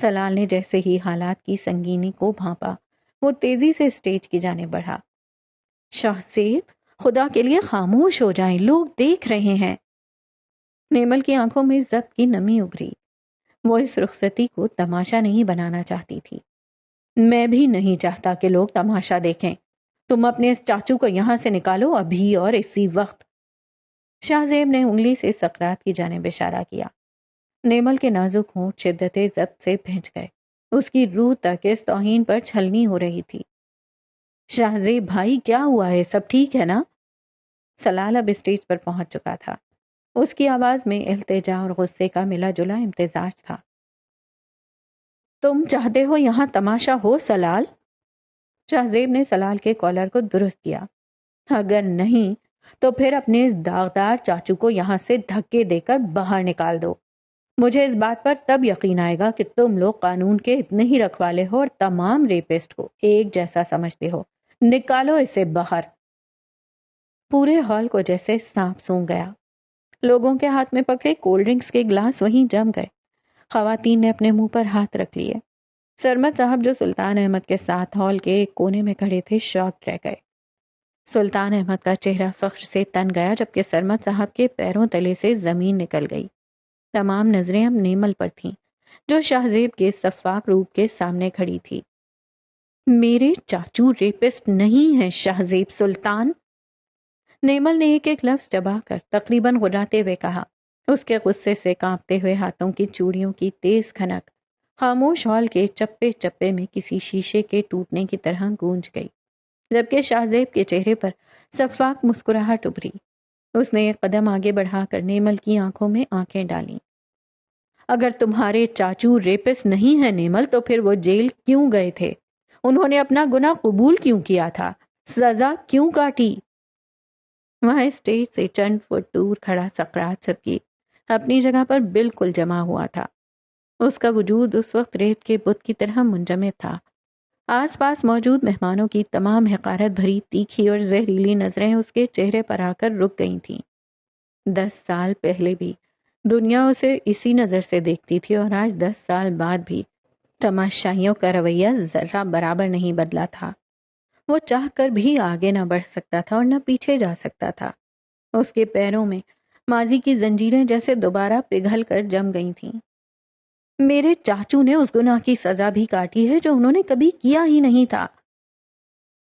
سلال نے جیسے ہی حالات کی سنگینی کو بھانپا وہ تیزی سے اسٹیج کی جانب بڑھا۔ شاہ زیب، خدا کے لیے خاموش ہو جائیں، لوگ دیکھ رہے ہیں۔ نیمل کی آنکھوں میں ضبط کی نمی ابھری۔ وہ اس رخصتی کو تماشا نہیں بنانا چاہتی تھی۔ میں بھی نہیں چاہتا کہ لوگ تماشا دیکھیں۔ تم اپنے اس چاچو کو یہاں سے نکالو، ابھی اور اسی وقت۔ شاہ زیب نے انگلی سے سقراط کی جانب اشارہ کیا۔ نیمل کے نازک ہونٹ شدت ضبط سے بھینچ گئے۔ اس کی روح تک اس توہین پر چھلنی ہو رہی تھی۔ شاہ زیب بھائی، کیا ہوا ہے؟ سب ٹھیک ہے نا؟ سلال اب اسٹیج پر پہنچ چکا تھا۔ اس کی آواز میں التجا اور غصے کا ملا جلا امتزاج تھا۔ تم چاہتے ہو یہاں تماشا ہو سلال؟ شاہ زیب نے سلال کے کالر کو درست کیا۔ اگر نہیں تو پھر اپنے اس داغدار چاچو کو یہاں سے دھکے دے کر باہر نکال دو۔ مجھے اس بات پر تب یقین آئے گا کہ تم لوگ قانون کے اتنے ہی رکھوالے ہو اور تمام ریپسٹ کو ایک جیسا سمجھتے ہو۔ نکالو اسے باہر۔ پورے ہال کو جیسے سانپ سونگھ گیا۔ لوگوں کے ہاتھ میں پکڑے کولڈ ڈرنکس کے گلاس وہیں جم گئے۔ خواتین نے اپنے منہ پر ہاتھ رکھ لیے۔ سرمد صاحب جو سلطان احمد کے ساتھ ہال کے ایک کونے میں کھڑے تھے شاک رہ گئے۔ سلطان احمد کا چہرہ فخر سے تن گیا جبکہ سرمد صاحب کے پیروں تلے سے زمین نکل گئی۔ تمام نظریں اب نیمل پر تھیں جو شاہ زیب کے شفاف روپ کے سامنے کھڑی تھی۔ میرے چاچو ریپسٹ نہیں ہیں شاہ زیب سلطان، نیمل نے ایک ایک لفظ چبا کر تقریباً غراتے ہوئے کہا۔ اس کے غصے سے کانپتے ہوئے ہاتھوں کی چوڑیوں کی تیز کھنک خاموش ہال کے چپے چپے میں کسی شیشے کے ٹوٹنے کی طرح گونج گئی، جبکہ شاہ زیب کے چہرے پر شفاف مسکراہٹ ابھری۔ اس نے ایک قدم آگے بڑھا کر نیمل کی آنکھوں میں آنکھیں ڈالیں۔ اگر تمہارے چاچو ریپسٹ نہیں ہیں نیمل تو پھر وہ جیل کیوں گئے تھے؟ انہوں نے اپنا گناہ قبول کیوں کیا تھا؟ سزا کیوں کاٹی؟ وہاں اسٹیج سے چند فٹ دور کھڑا سقراط سبکی اپنی جگہ پر بالکل جمع ہوا تھا۔ اس کا وجود اس وقت ریت کے بت کی طرح منجمد تھا۔ آس پاس موجود مہمانوں کی تمام حقارت بھری تیکھی اور زہریلی نظریں اس کے چہرے پر آ کر رک گئی تھیں۔ 10 سال پہلے بھی دنیا اسے اسی نظر سے دیکھتی تھی اور آج 10 سال بعد بھی تماشائیوں کا رویہ ذرہ برابر نہیں بدلا تھا۔ وہ چاہ کر بھی آگے نہ بڑھ سکتا تھا اور نہ پیچھے جا سکتا تھا۔ اس کے پیروں میں ماضی کی زنجیریں جیسے دوبارہ پگھل کر جم گئی تھیں۔ میرے چاچو نے اس گناہ کی سزا بھی کاٹی ہے جو انہوں نے کبھی کیا ہی نہیں تھا۔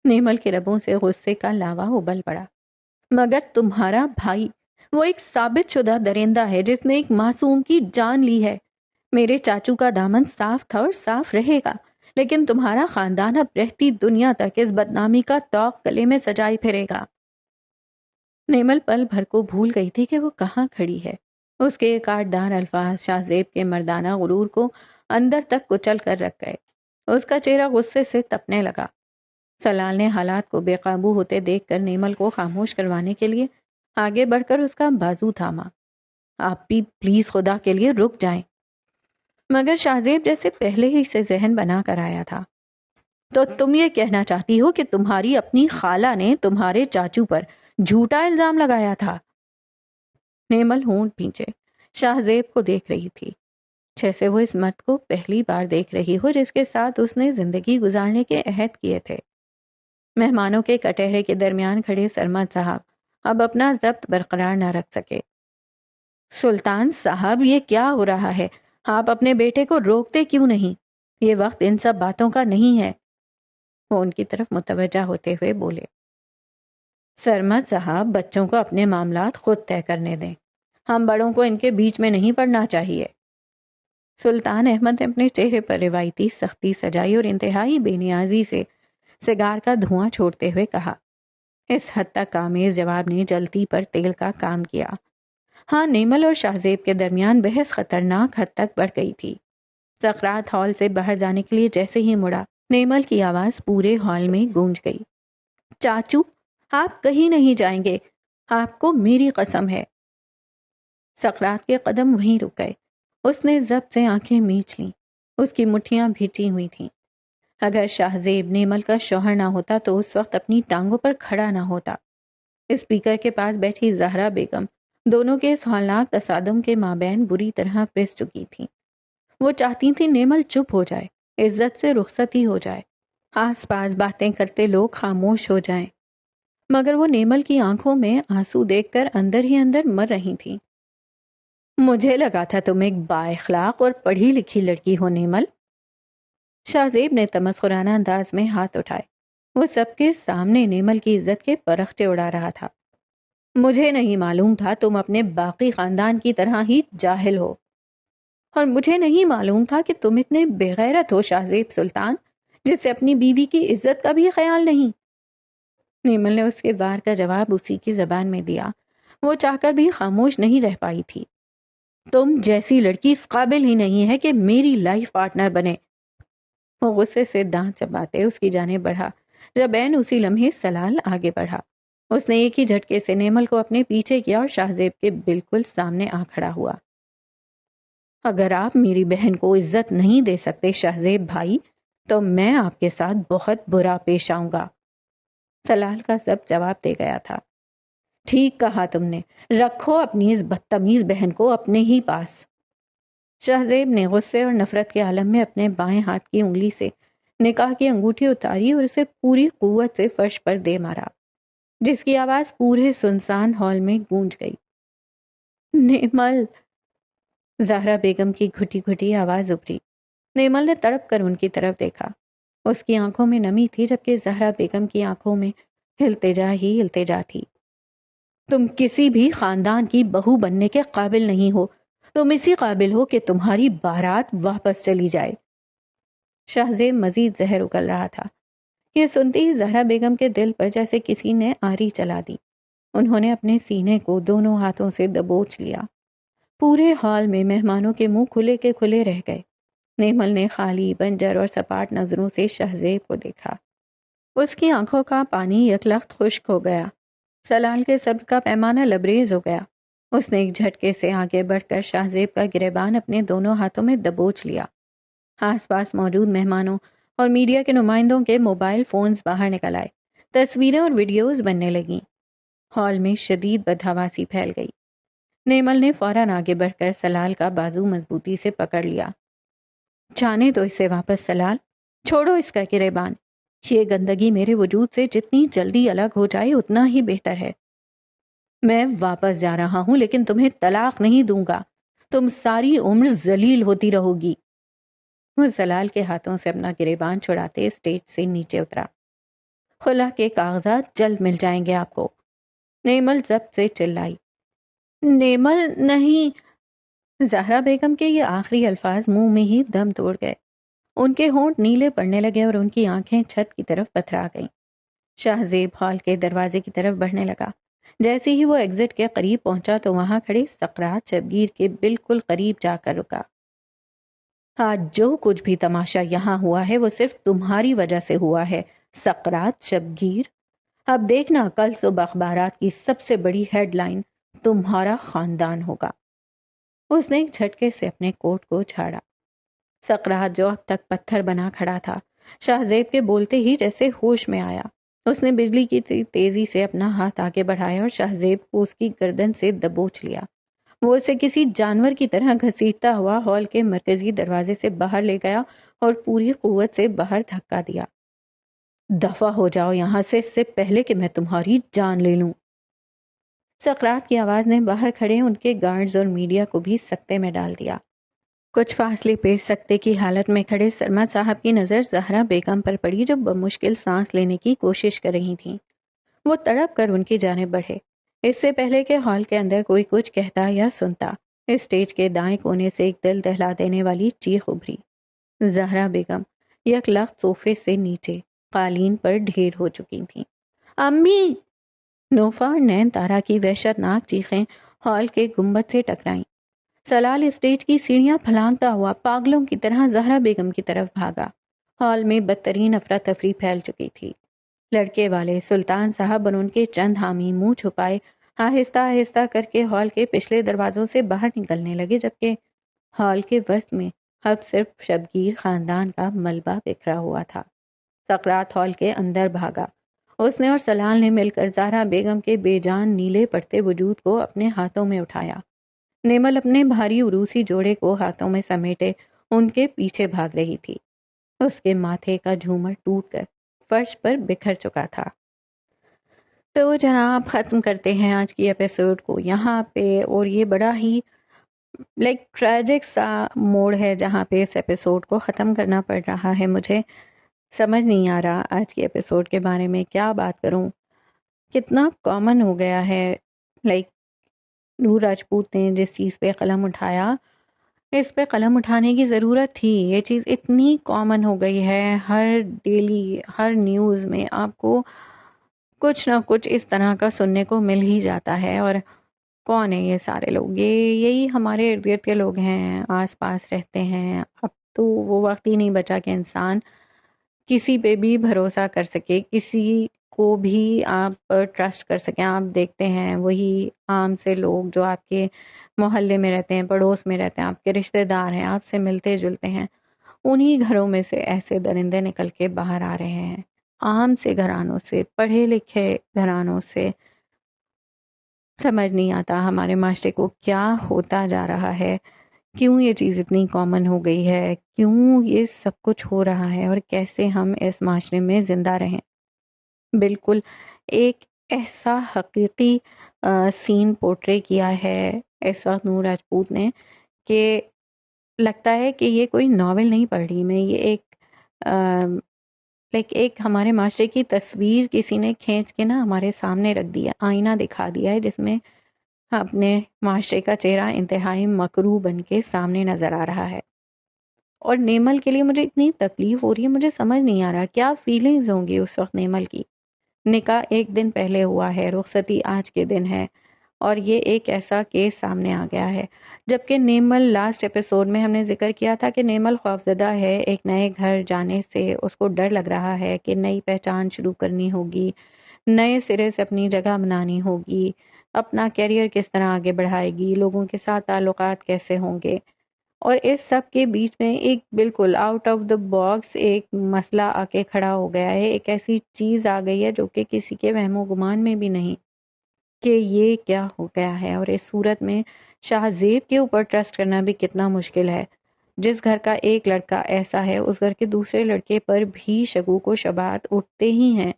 نیمل کے لبوں سے غصے کا لاوا ابل پڑا۔ مگر تمہارا بھائی وہ ایک ثابت شدہ درندہ ہے جس نے ایک معصوم کی جان لی ہے۔ میرے چاچو کا دامن صاف تھا اور صاف رہے گا، لیکن تمہارا خاندان اب رہتی دنیا تک اس بدنامی کا طوق گلے میں سجائے پھرے گا۔ نیمل پل بھر کو بھول گئی تھی کہ وہ کہاں کھڑی ہے۔ اس کے کاٹدار الفاظ شاہ زیب کے مردانہ غرور کو اندر تک کچل کر رکھ گئے۔ اس کا چہرہ غصے سے تپنے لگا۔ سلال نے حالات کو بے قابو ہوتے دیکھ کر نیمل کو خاموش کروانے کے لیے آگے بڑھ کر اس کا بازو تھاما۔ آپ بھی پلیز خدا کے لیے رک جائیں۔ مگر شاہ زیب جیسے پہلے ہی سے ذہن بنا کر آیا تھا۔ تو تم یہ کہنا چاہتی ہو کہ تمہاری اپنی خالہ نے تمہارے چاچو پر جھوٹا الزام لگایا تھا؟ نیمل ہونٹ بھینچے شاہ زیب کو دیکھ رہی تھی، جیسے وہ اس مرد کو پہلی بار دیکھ رہی ہو جس کے ساتھ اس نے زندگی گزارنے کے عہد کیے تھے۔ مہمانوں کے کٹہرے کے درمیان کھڑے سرمد صاحب اب اپنا ضبط برقرار نہ رکھ سکے۔ سلطان صاحب، یہ کیا ہو رہا ہے؟ آپ اپنے بیٹے کو روکتے کیوں نہیں؟ یہ وقت ان سب باتوں کا نہیں ہے۔ وہ ان کی طرف متوجہ ہوتے ہوئے بولے۔ سرمد صاحب، بچوں کو اپنے معاملات خود طے کرنے دیں، ہم بڑوں کو ان کے بیچ میں نہیں پڑنا چاہیے۔ سلطان احمد نے اپنے چہرے پر روایتی سختی سجائی اور انتہائی بے نیازی سے سگار کا دھواں چھوڑتے ہوئے کہا۔ اس حد تک آمیز جواب نے جلتی پر تیل کا کام کیا۔ ہاں، نیمل اور شاہ زیب کے درمیان بحث خطرناک حد تک بڑھ گئی تھی۔ سقراط ہال سے باہر جانے کے لیے جیسے ہی مڑا، نیمل کی آواز پورے ہال میں گونج گئی۔ چاچو، آپ کہیں نہیں جائیں گے، آپ کو میری قسم ہے۔ سقراط کے قدم وہیں رک گئے۔ اس نے ضبط سے آنکھیں میچ لیں۔ اس کی مٹھیاں بھیجی ہوئی تھیں۔ اگر شاہ زیب نیمل کا شوہر نہ ہوتا تو اس وقت اپنی ٹانگوں پر کھڑا نہ ہوتا۔ اسپیکر کے پاس بیٹھی زہرا بیگم دونوں کے اس ہولناک تصادم کے مابین بری طرح پس چکی تھی۔ وہ چاہتی تھی نیمل چپ ہو جائے، عزت سے رخصتی ہو جائے، آس پاس باتیں کرتے لوگ خاموش ہو جائیں، مگر وہ نیمل کی آنکھوں میں آنسو دیکھ کر اندر ہی اندر مر رہی تھی۔ مجھے لگا تھا تم ایک با اخلاق اور پڑھی لکھی لڑکی ہو نیمل۔ شاہ زیب نے تمسخرانہ انداز میں ہاتھ اٹھائے۔ وہ سب کے سامنے نیمل کی عزت کے پرخچے اڑا رہا تھا۔ مجھے نہیں معلوم تھا تم اپنے باقی خاندان کی طرح ہی جاہل ہو، اور مجھے نہیں معلوم تھا کہ تم اتنے بے غیرت ہو شاہ زیب سلطان، جس سے اپنی بیوی کی عزت کا بھی خیال نہیں۔ نیمل نے اس کے بار کا جواب اسی کی زبان میں دیا۔ وہ چاہ کر بھی خاموش نہیں رہ پائی تھی۔ تم جیسی لڑکی اس قابل ہی نہیں ہے کہ میری لائف پارٹنر بنے۔ وہ غصے سے دانت چباتے اس کی جانب بڑھا، جب عین اسی لمحے سلال آگے بڑھا۔ اس نے ایک ہی جھٹکے سے نیمل کو اپنے پیچھے کیا اور شاہ زیب کے بالکل سامنے آ کھڑا ہوا۔ اگر آپ میری بہن کو عزت نہیں دے سکتے شاہ زیب بھائی، تو میں آپ کے ساتھ بہت برا پیش آؤں گا۔ سلال کا سب جواب دے گیا تھا۔ ٹھیک کہا تم نے، رکھو اپنی اس بدتمیز بہن کو اپنے ہی پاس۔ شاہ زیب نے غصے اور نفرت کے عالم میں اپنے بائیں ہاتھ کی انگلی سے نکاح کی انگوٹھی اتاری اور اسے پوری قوت سے فرش پر دے مارا، جس کی آواز پورے سنسان ہال میں گونج گئی۔ نیمل! زہرا بیگم کی گھٹی گھٹی آواز ابھری۔ نیمل نے تڑپ کر ان کی طرف دیکھا۔ اس کی آنکھوں میں نمی تھی، جبکہ زہرا بیگم کی آنکھوں میں التجا ہی التجا تھی۔ تم کسی بھی خاندان کی بہو بننے کے قابل نہیں ہو، تم اسی قابل ہو کہ تمہاری بارات واپس چلی جائے۔ شاہ زیب مزید زہر اگل رہا تھا۔ یہ سنتی ہی زہرا بیگم کے دل پر جیسے کسی نے آری چلا دی۔ انہوں نے اپنے سینے کو دونوں ہاتھوں سے دبوچ لیا۔ پورے ہال میں مہمانوں کے منہ کھلے کے کھلے رہ گئے۔ نیمل نے خالی، بنجر اور سپاٹ نظروں سے شاہ زیب کو دیکھا۔ اس کی آنکھوں کا پانی یکلخت خشک ہو گیا۔ سلال کے صبر کا پیمانہ لبریز ہو گیا۔ اس نے ایک جھٹکے سے آگے بڑھ کر شاہ زیب کا گریبان اپنے دونوں ہاتھوں میں دبوچ لیا۔ آس پاس موجود مہمانوں اور میڈیا کے نمائندوں کے موبائل فونز باہر نکل آئے۔ تصویریں اور ویڈیوز بننے لگیں۔ ہال میں شدید بدحواسی پھیل گئی۔ نیمل نے فوراً آگے بڑھ کر سلال کا بازو مضبوطی سے پکڑ لیا۔ جانے دو اسے واپس سلال، چھوڑو اس کا گریبان۔ یہ گندگی میرے وجود سے جتنی جلدی الگ ہو جائے اتنا ہی بہتر ہے۔ میں واپس جا رہا ہوں، لیکن تمہیں طلاق نہیں دوں گا۔ تم ساری عمر ذلیل ہوتی رہو گی۔ وہ سلال کے ہاتھوں سے اپنا گریبان چھڑاتے اسٹیج سے نیچے اترا۔ خلا کے کاغذات جلد مل جائیں گے آپ کو۔ نیمل ضبط سے چلائی۔ نیمل نہیں! زہرا بیگم کے یہ آخری الفاظ منہ میں ہی دم توڑ گئے۔ ان کے ہونٹ نیلے پڑنے لگے اور ان کی آنکھیں چھت کی طرف پتھرا گئیں۔ شاہ زیب ہال کے دروازے کی طرف بڑھنے لگا۔ جیسے ہی وہ ایگزٹ کے قریب پہنچا تو وہاں کھڑے سقراط شبگیر کے بالکل قریب جا کر رکا۔ آج جو کچھ بھی تماشا یہاں ہوا ہے وہ صرف تمہاری وجہ سے ہوا ہے، سقراط شبگیر۔ اب دیکھنا، کل صبح اخبارات کی سب سے بڑی ہیڈ لائن تمہارا خاندان ہوگا۔ اس نے ایک جھٹکے سے اپنے کوٹ کو جھاڑا۔ سقراط جو اب تک پتھر بنا کھڑا تھا، شاہ زیب کے بولتے ہی جیسے ہوش میں آیا۔ اس نے بجلی کی تیزی سے اپنا ہاتھ آگے بڑھایا اور شاہ زیب کو اس کی گردن سے دبوچ لیا۔ وہ اسے کسی جانور کی طرح گھسیٹتا ہوا ہال کے مرکزی دروازے سے باہر لے گیا اور پوری قوت سے باہر دھکا دیا۔ دفع ہو جاؤ یہاں سے، اس سے پہلے کہ میں تمہاری جان لے لوں۔ سقراط کی آواز نے باہر کھڑے ان کے گارڈز اور میڈیا کو بھی سکتے میں ڈال دیا۔ کچھ فاصلے پہ سکتے کی حالت میں کھڑے سرمد صاحب کی نظر زہرا بیگم پر پڑی، جو بمشکل سانس لینے کی کوشش کر رہی تھیں۔ وہ تڑپ کر ان کی جانب بڑھے۔ اس سے پہلے کہ ہال کے اندر کوئی کچھ کہتا یا سنتا، اسٹیج کے دائیں کونے سے ایک دل دہلا دینے والی چیخ ابھری۔ زہرا بیگم یک لخت صوفے سے نیچے قالین پر ڈھیر ہو چکی تھیں۔ امی! نوفا اور نین تارا کی وحشت ناک چیخیں ہال کے گنبد سے ٹکرائیں۔ سلال اسٹیج کی سیڑھیاں پھلانگتا ہوا پاگلوں کی طرح زہرا بیگم کی طرف بھاگا۔ ہال میں بدترین افراتفری پھیل چکی تھی۔ لڑکے والے سلطان صاحب اور ان کے چند حامی منہ چھپائے آہستہ آہستہ کر کے ہال کے پچھلے دروازوں سے باہر نکلنے لگے، جبکہ ہال کے وسط میں اب صرف شبگیر خاندان کا ملبہ بکھرا ہوا تھا۔ سقراط ہال کے اندر بھاگا۔ اس نے اور سلال نے مل کر زہرا بیگم کے بے جان نیلے پڑتے وجود کو اپنے ہاتھوں میں اٹھایا۔ نیمل اپنے بھاری عروسی جوڑے کو ہاتھوں میں سمیٹے ان کے پیچھے بھاگ رہی تھی. اس کے ماتھے کا جھومر ٹوٹ کر فرش پر بکھر چکا تھا. تو جناب ختم کرتے ہیں آج کی ایپیسوڈ کو یہاں پہ. اور یہ بڑا ہی ٹریجک سا موڑ ہے جہاں پہ اس ایپیسوڈ کو ختم کرنا پڑ رہا ہے. مجھے سمجھ نہیں آ رہا آج کی ایپیسوڈ کے بارے میں کیا بات کروں. کتنا کامن ہو گیا ہے. نور راجپوت نے جس چیز پہ قلم اٹھایا اس پہ قلم اٹھانے کی ضرورت تھی. یہ چیز اتنی کامن ہو گئی ہے. ہر ڈیلی ہر نیوز میں آپ کو کچھ نہ کچھ اس طرح کا سننے کو مل ہی جاتا ہے. اور کون ہے یہ سارے لوگ؟ یہی ہمارے ارد گرد کے لوگ ہیں، آس پاس رہتے ہیں. اب تو وہ وقت ہی نہیں بچا کہ انسان کسی پہ بھی بھروسہ کر سکے، کسی کو بھی آپ ٹرسٹ کر سکیں. آپ دیکھتے ہیں وہی عام سے لوگ جو آپ کے محلے میں رہتے ہیں، پڑوس میں رہتے ہیں، آپ کے رشتہ دار ہیں، آپ سے ملتے جلتے ہیں، انہی گھروں میں سے ایسے درندے نکل کے باہر آ رہے ہیں. عام سے گھرانوں سے، پڑھے لکھے گھرانوں سے. سمجھ نہیں آتا ہمارے معاشرے کو کیا ہوتا جا رہا ہے، کیوں یہ چیز اتنی کامن ہو گئی ہے، کیوں یہ سب کچھ ہو رہا ہے، اور کیسے ہم اس معاشرے میں زندہ رہیں. بالکل ایک ایسا حقیقی سین پورٹری کیا ہے اس وقت نور راجپوت نے کہ لگتا ہے کہ یہ کوئی ناول نہیں پڑھ رہی میں، یہ ایک ہمارے معاشرے کی تصویر کسی نے کھینچ کے نا ہمارے سامنے رکھ دیا، آئینہ دکھا دیا ہے جس میں اپنے معاشرے کا چہرہ انتہائی مکروہ بن کے سامنے نظر آ رہا ہے. اور نیمل کے لیے مجھے اتنی تکلیف ہو رہی ہے. مجھے سمجھ نہیں آ رہا کیا فیلنگز ہوں گی اس وقت نیمل کی. نکاح ایک دن پہلے ہوا ہے، رخصتی آج کے دن ہے، اور یہ ایک ایسا کیس سامنے آ گیا ہے. جبکہ نیمل لاسٹ ایپیسوڈ میں ہم نے ذکر کیا تھا کہ نیمل خوفزدہ ہے ایک نئے گھر جانے سے. اس کو ڈر لگ رہا ہے کہ نئی پہچان شروع کرنی ہوگی، نئے سرے سے اپنی جگہ بنانی ہوگی، اپنا کیریئر کس طرح آگے بڑھائے گی، لوگوں کے ساتھ تعلقات کیسے ہوں گے. اور اس سب کے بیچ میں ایک بالکل آؤٹ آف دا باکس ایک مسئلہ آ کے کھڑا ہو گیا ہے. ایک ایسی چیز آ گئی ہے جو کہ کسی کے وہم و گمان میں بھی نہیں کہ یہ کیا ہو گیا ہے. اور اس صورت میں شاہ زیب کے اوپر ٹرسٹ کرنا بھی کتنا مشکل ہے. جس گھر کا ایک لڑکا ایسا ہے اس گھر کے دوسرے لڑکے پر بھی شکوک و شبہات اٹھتے ہی ہیں.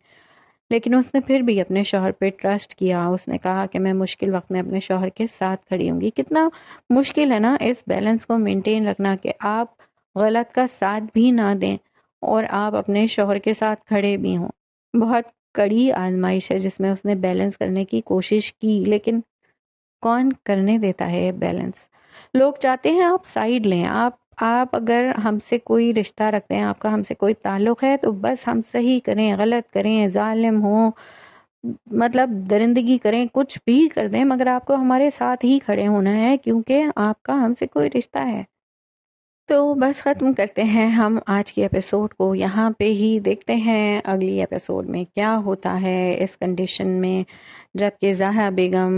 لیکن اس نے پھر بھی اپنے شوہر پہ ٹرسٹ کیا. اس نے کہا کہ میں مشکل وقت میں اپنے شوہر کے ساتھ کھڑی ہوں گی. کتنا مشکل ہے نا اس بیلنس کو مینٹین رکھنا کہ آپ غلط کا ساتھ بھی نہ دیں اور آپ اپنے شوہر کے ساتھ کھڑے بھی ہوں. بہت کڑی آزمائش ہے جس میں اس نے بیلنس کرنے کی کوشش کی، لیکن کون کرنے دیتا ہے یہ بیلنس. لوگ چاہتے ہیں آپ سائیڈ لیں. آپ اگر ہم سے کوئی رشتہ رکھتے ہیں، آپ کا ہم سے کوئی تعلق ہے تو بس ہم صحیح کریں، غلط کریں، ظالم ہوں، مطلب درندگی کریں، کچھ بھی کر دیں، مگر آپ کو ہمارے ساتھ ہی کھڑے ہونا ہے کیونکہ آپ کا ہم سے کوئی رشتہ ہے. تو بس ختم کرتے ہیں ہم آج کی ایپیسوڈ کو یہاں پہ ہی. دیکھتے ہیں اگلی ایپیسوڈ میں کیا ہوتا ہے اس کنڈیشن میں جبکہ زہرا بیگم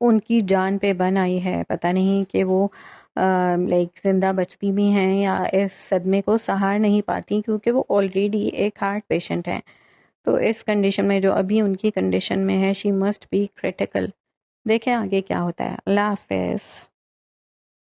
ان کی جان پہ بن آئی ہے. پتہ نہیں کہ وہ زندہ بچتی بھی ہیں یا اس صدمے کو سہار نہیں پاتی کیونکہ وہ آلریڈی ایک ہارٹ پیشنٹ ہیں. تو اس کنڈیشن میں جو ابھی ان کی کنڈیشن میں ہے شی مسٹ بی کریٹیکل. دیکھیں آگے کیا ہوتا ہے. اللہ حافظ.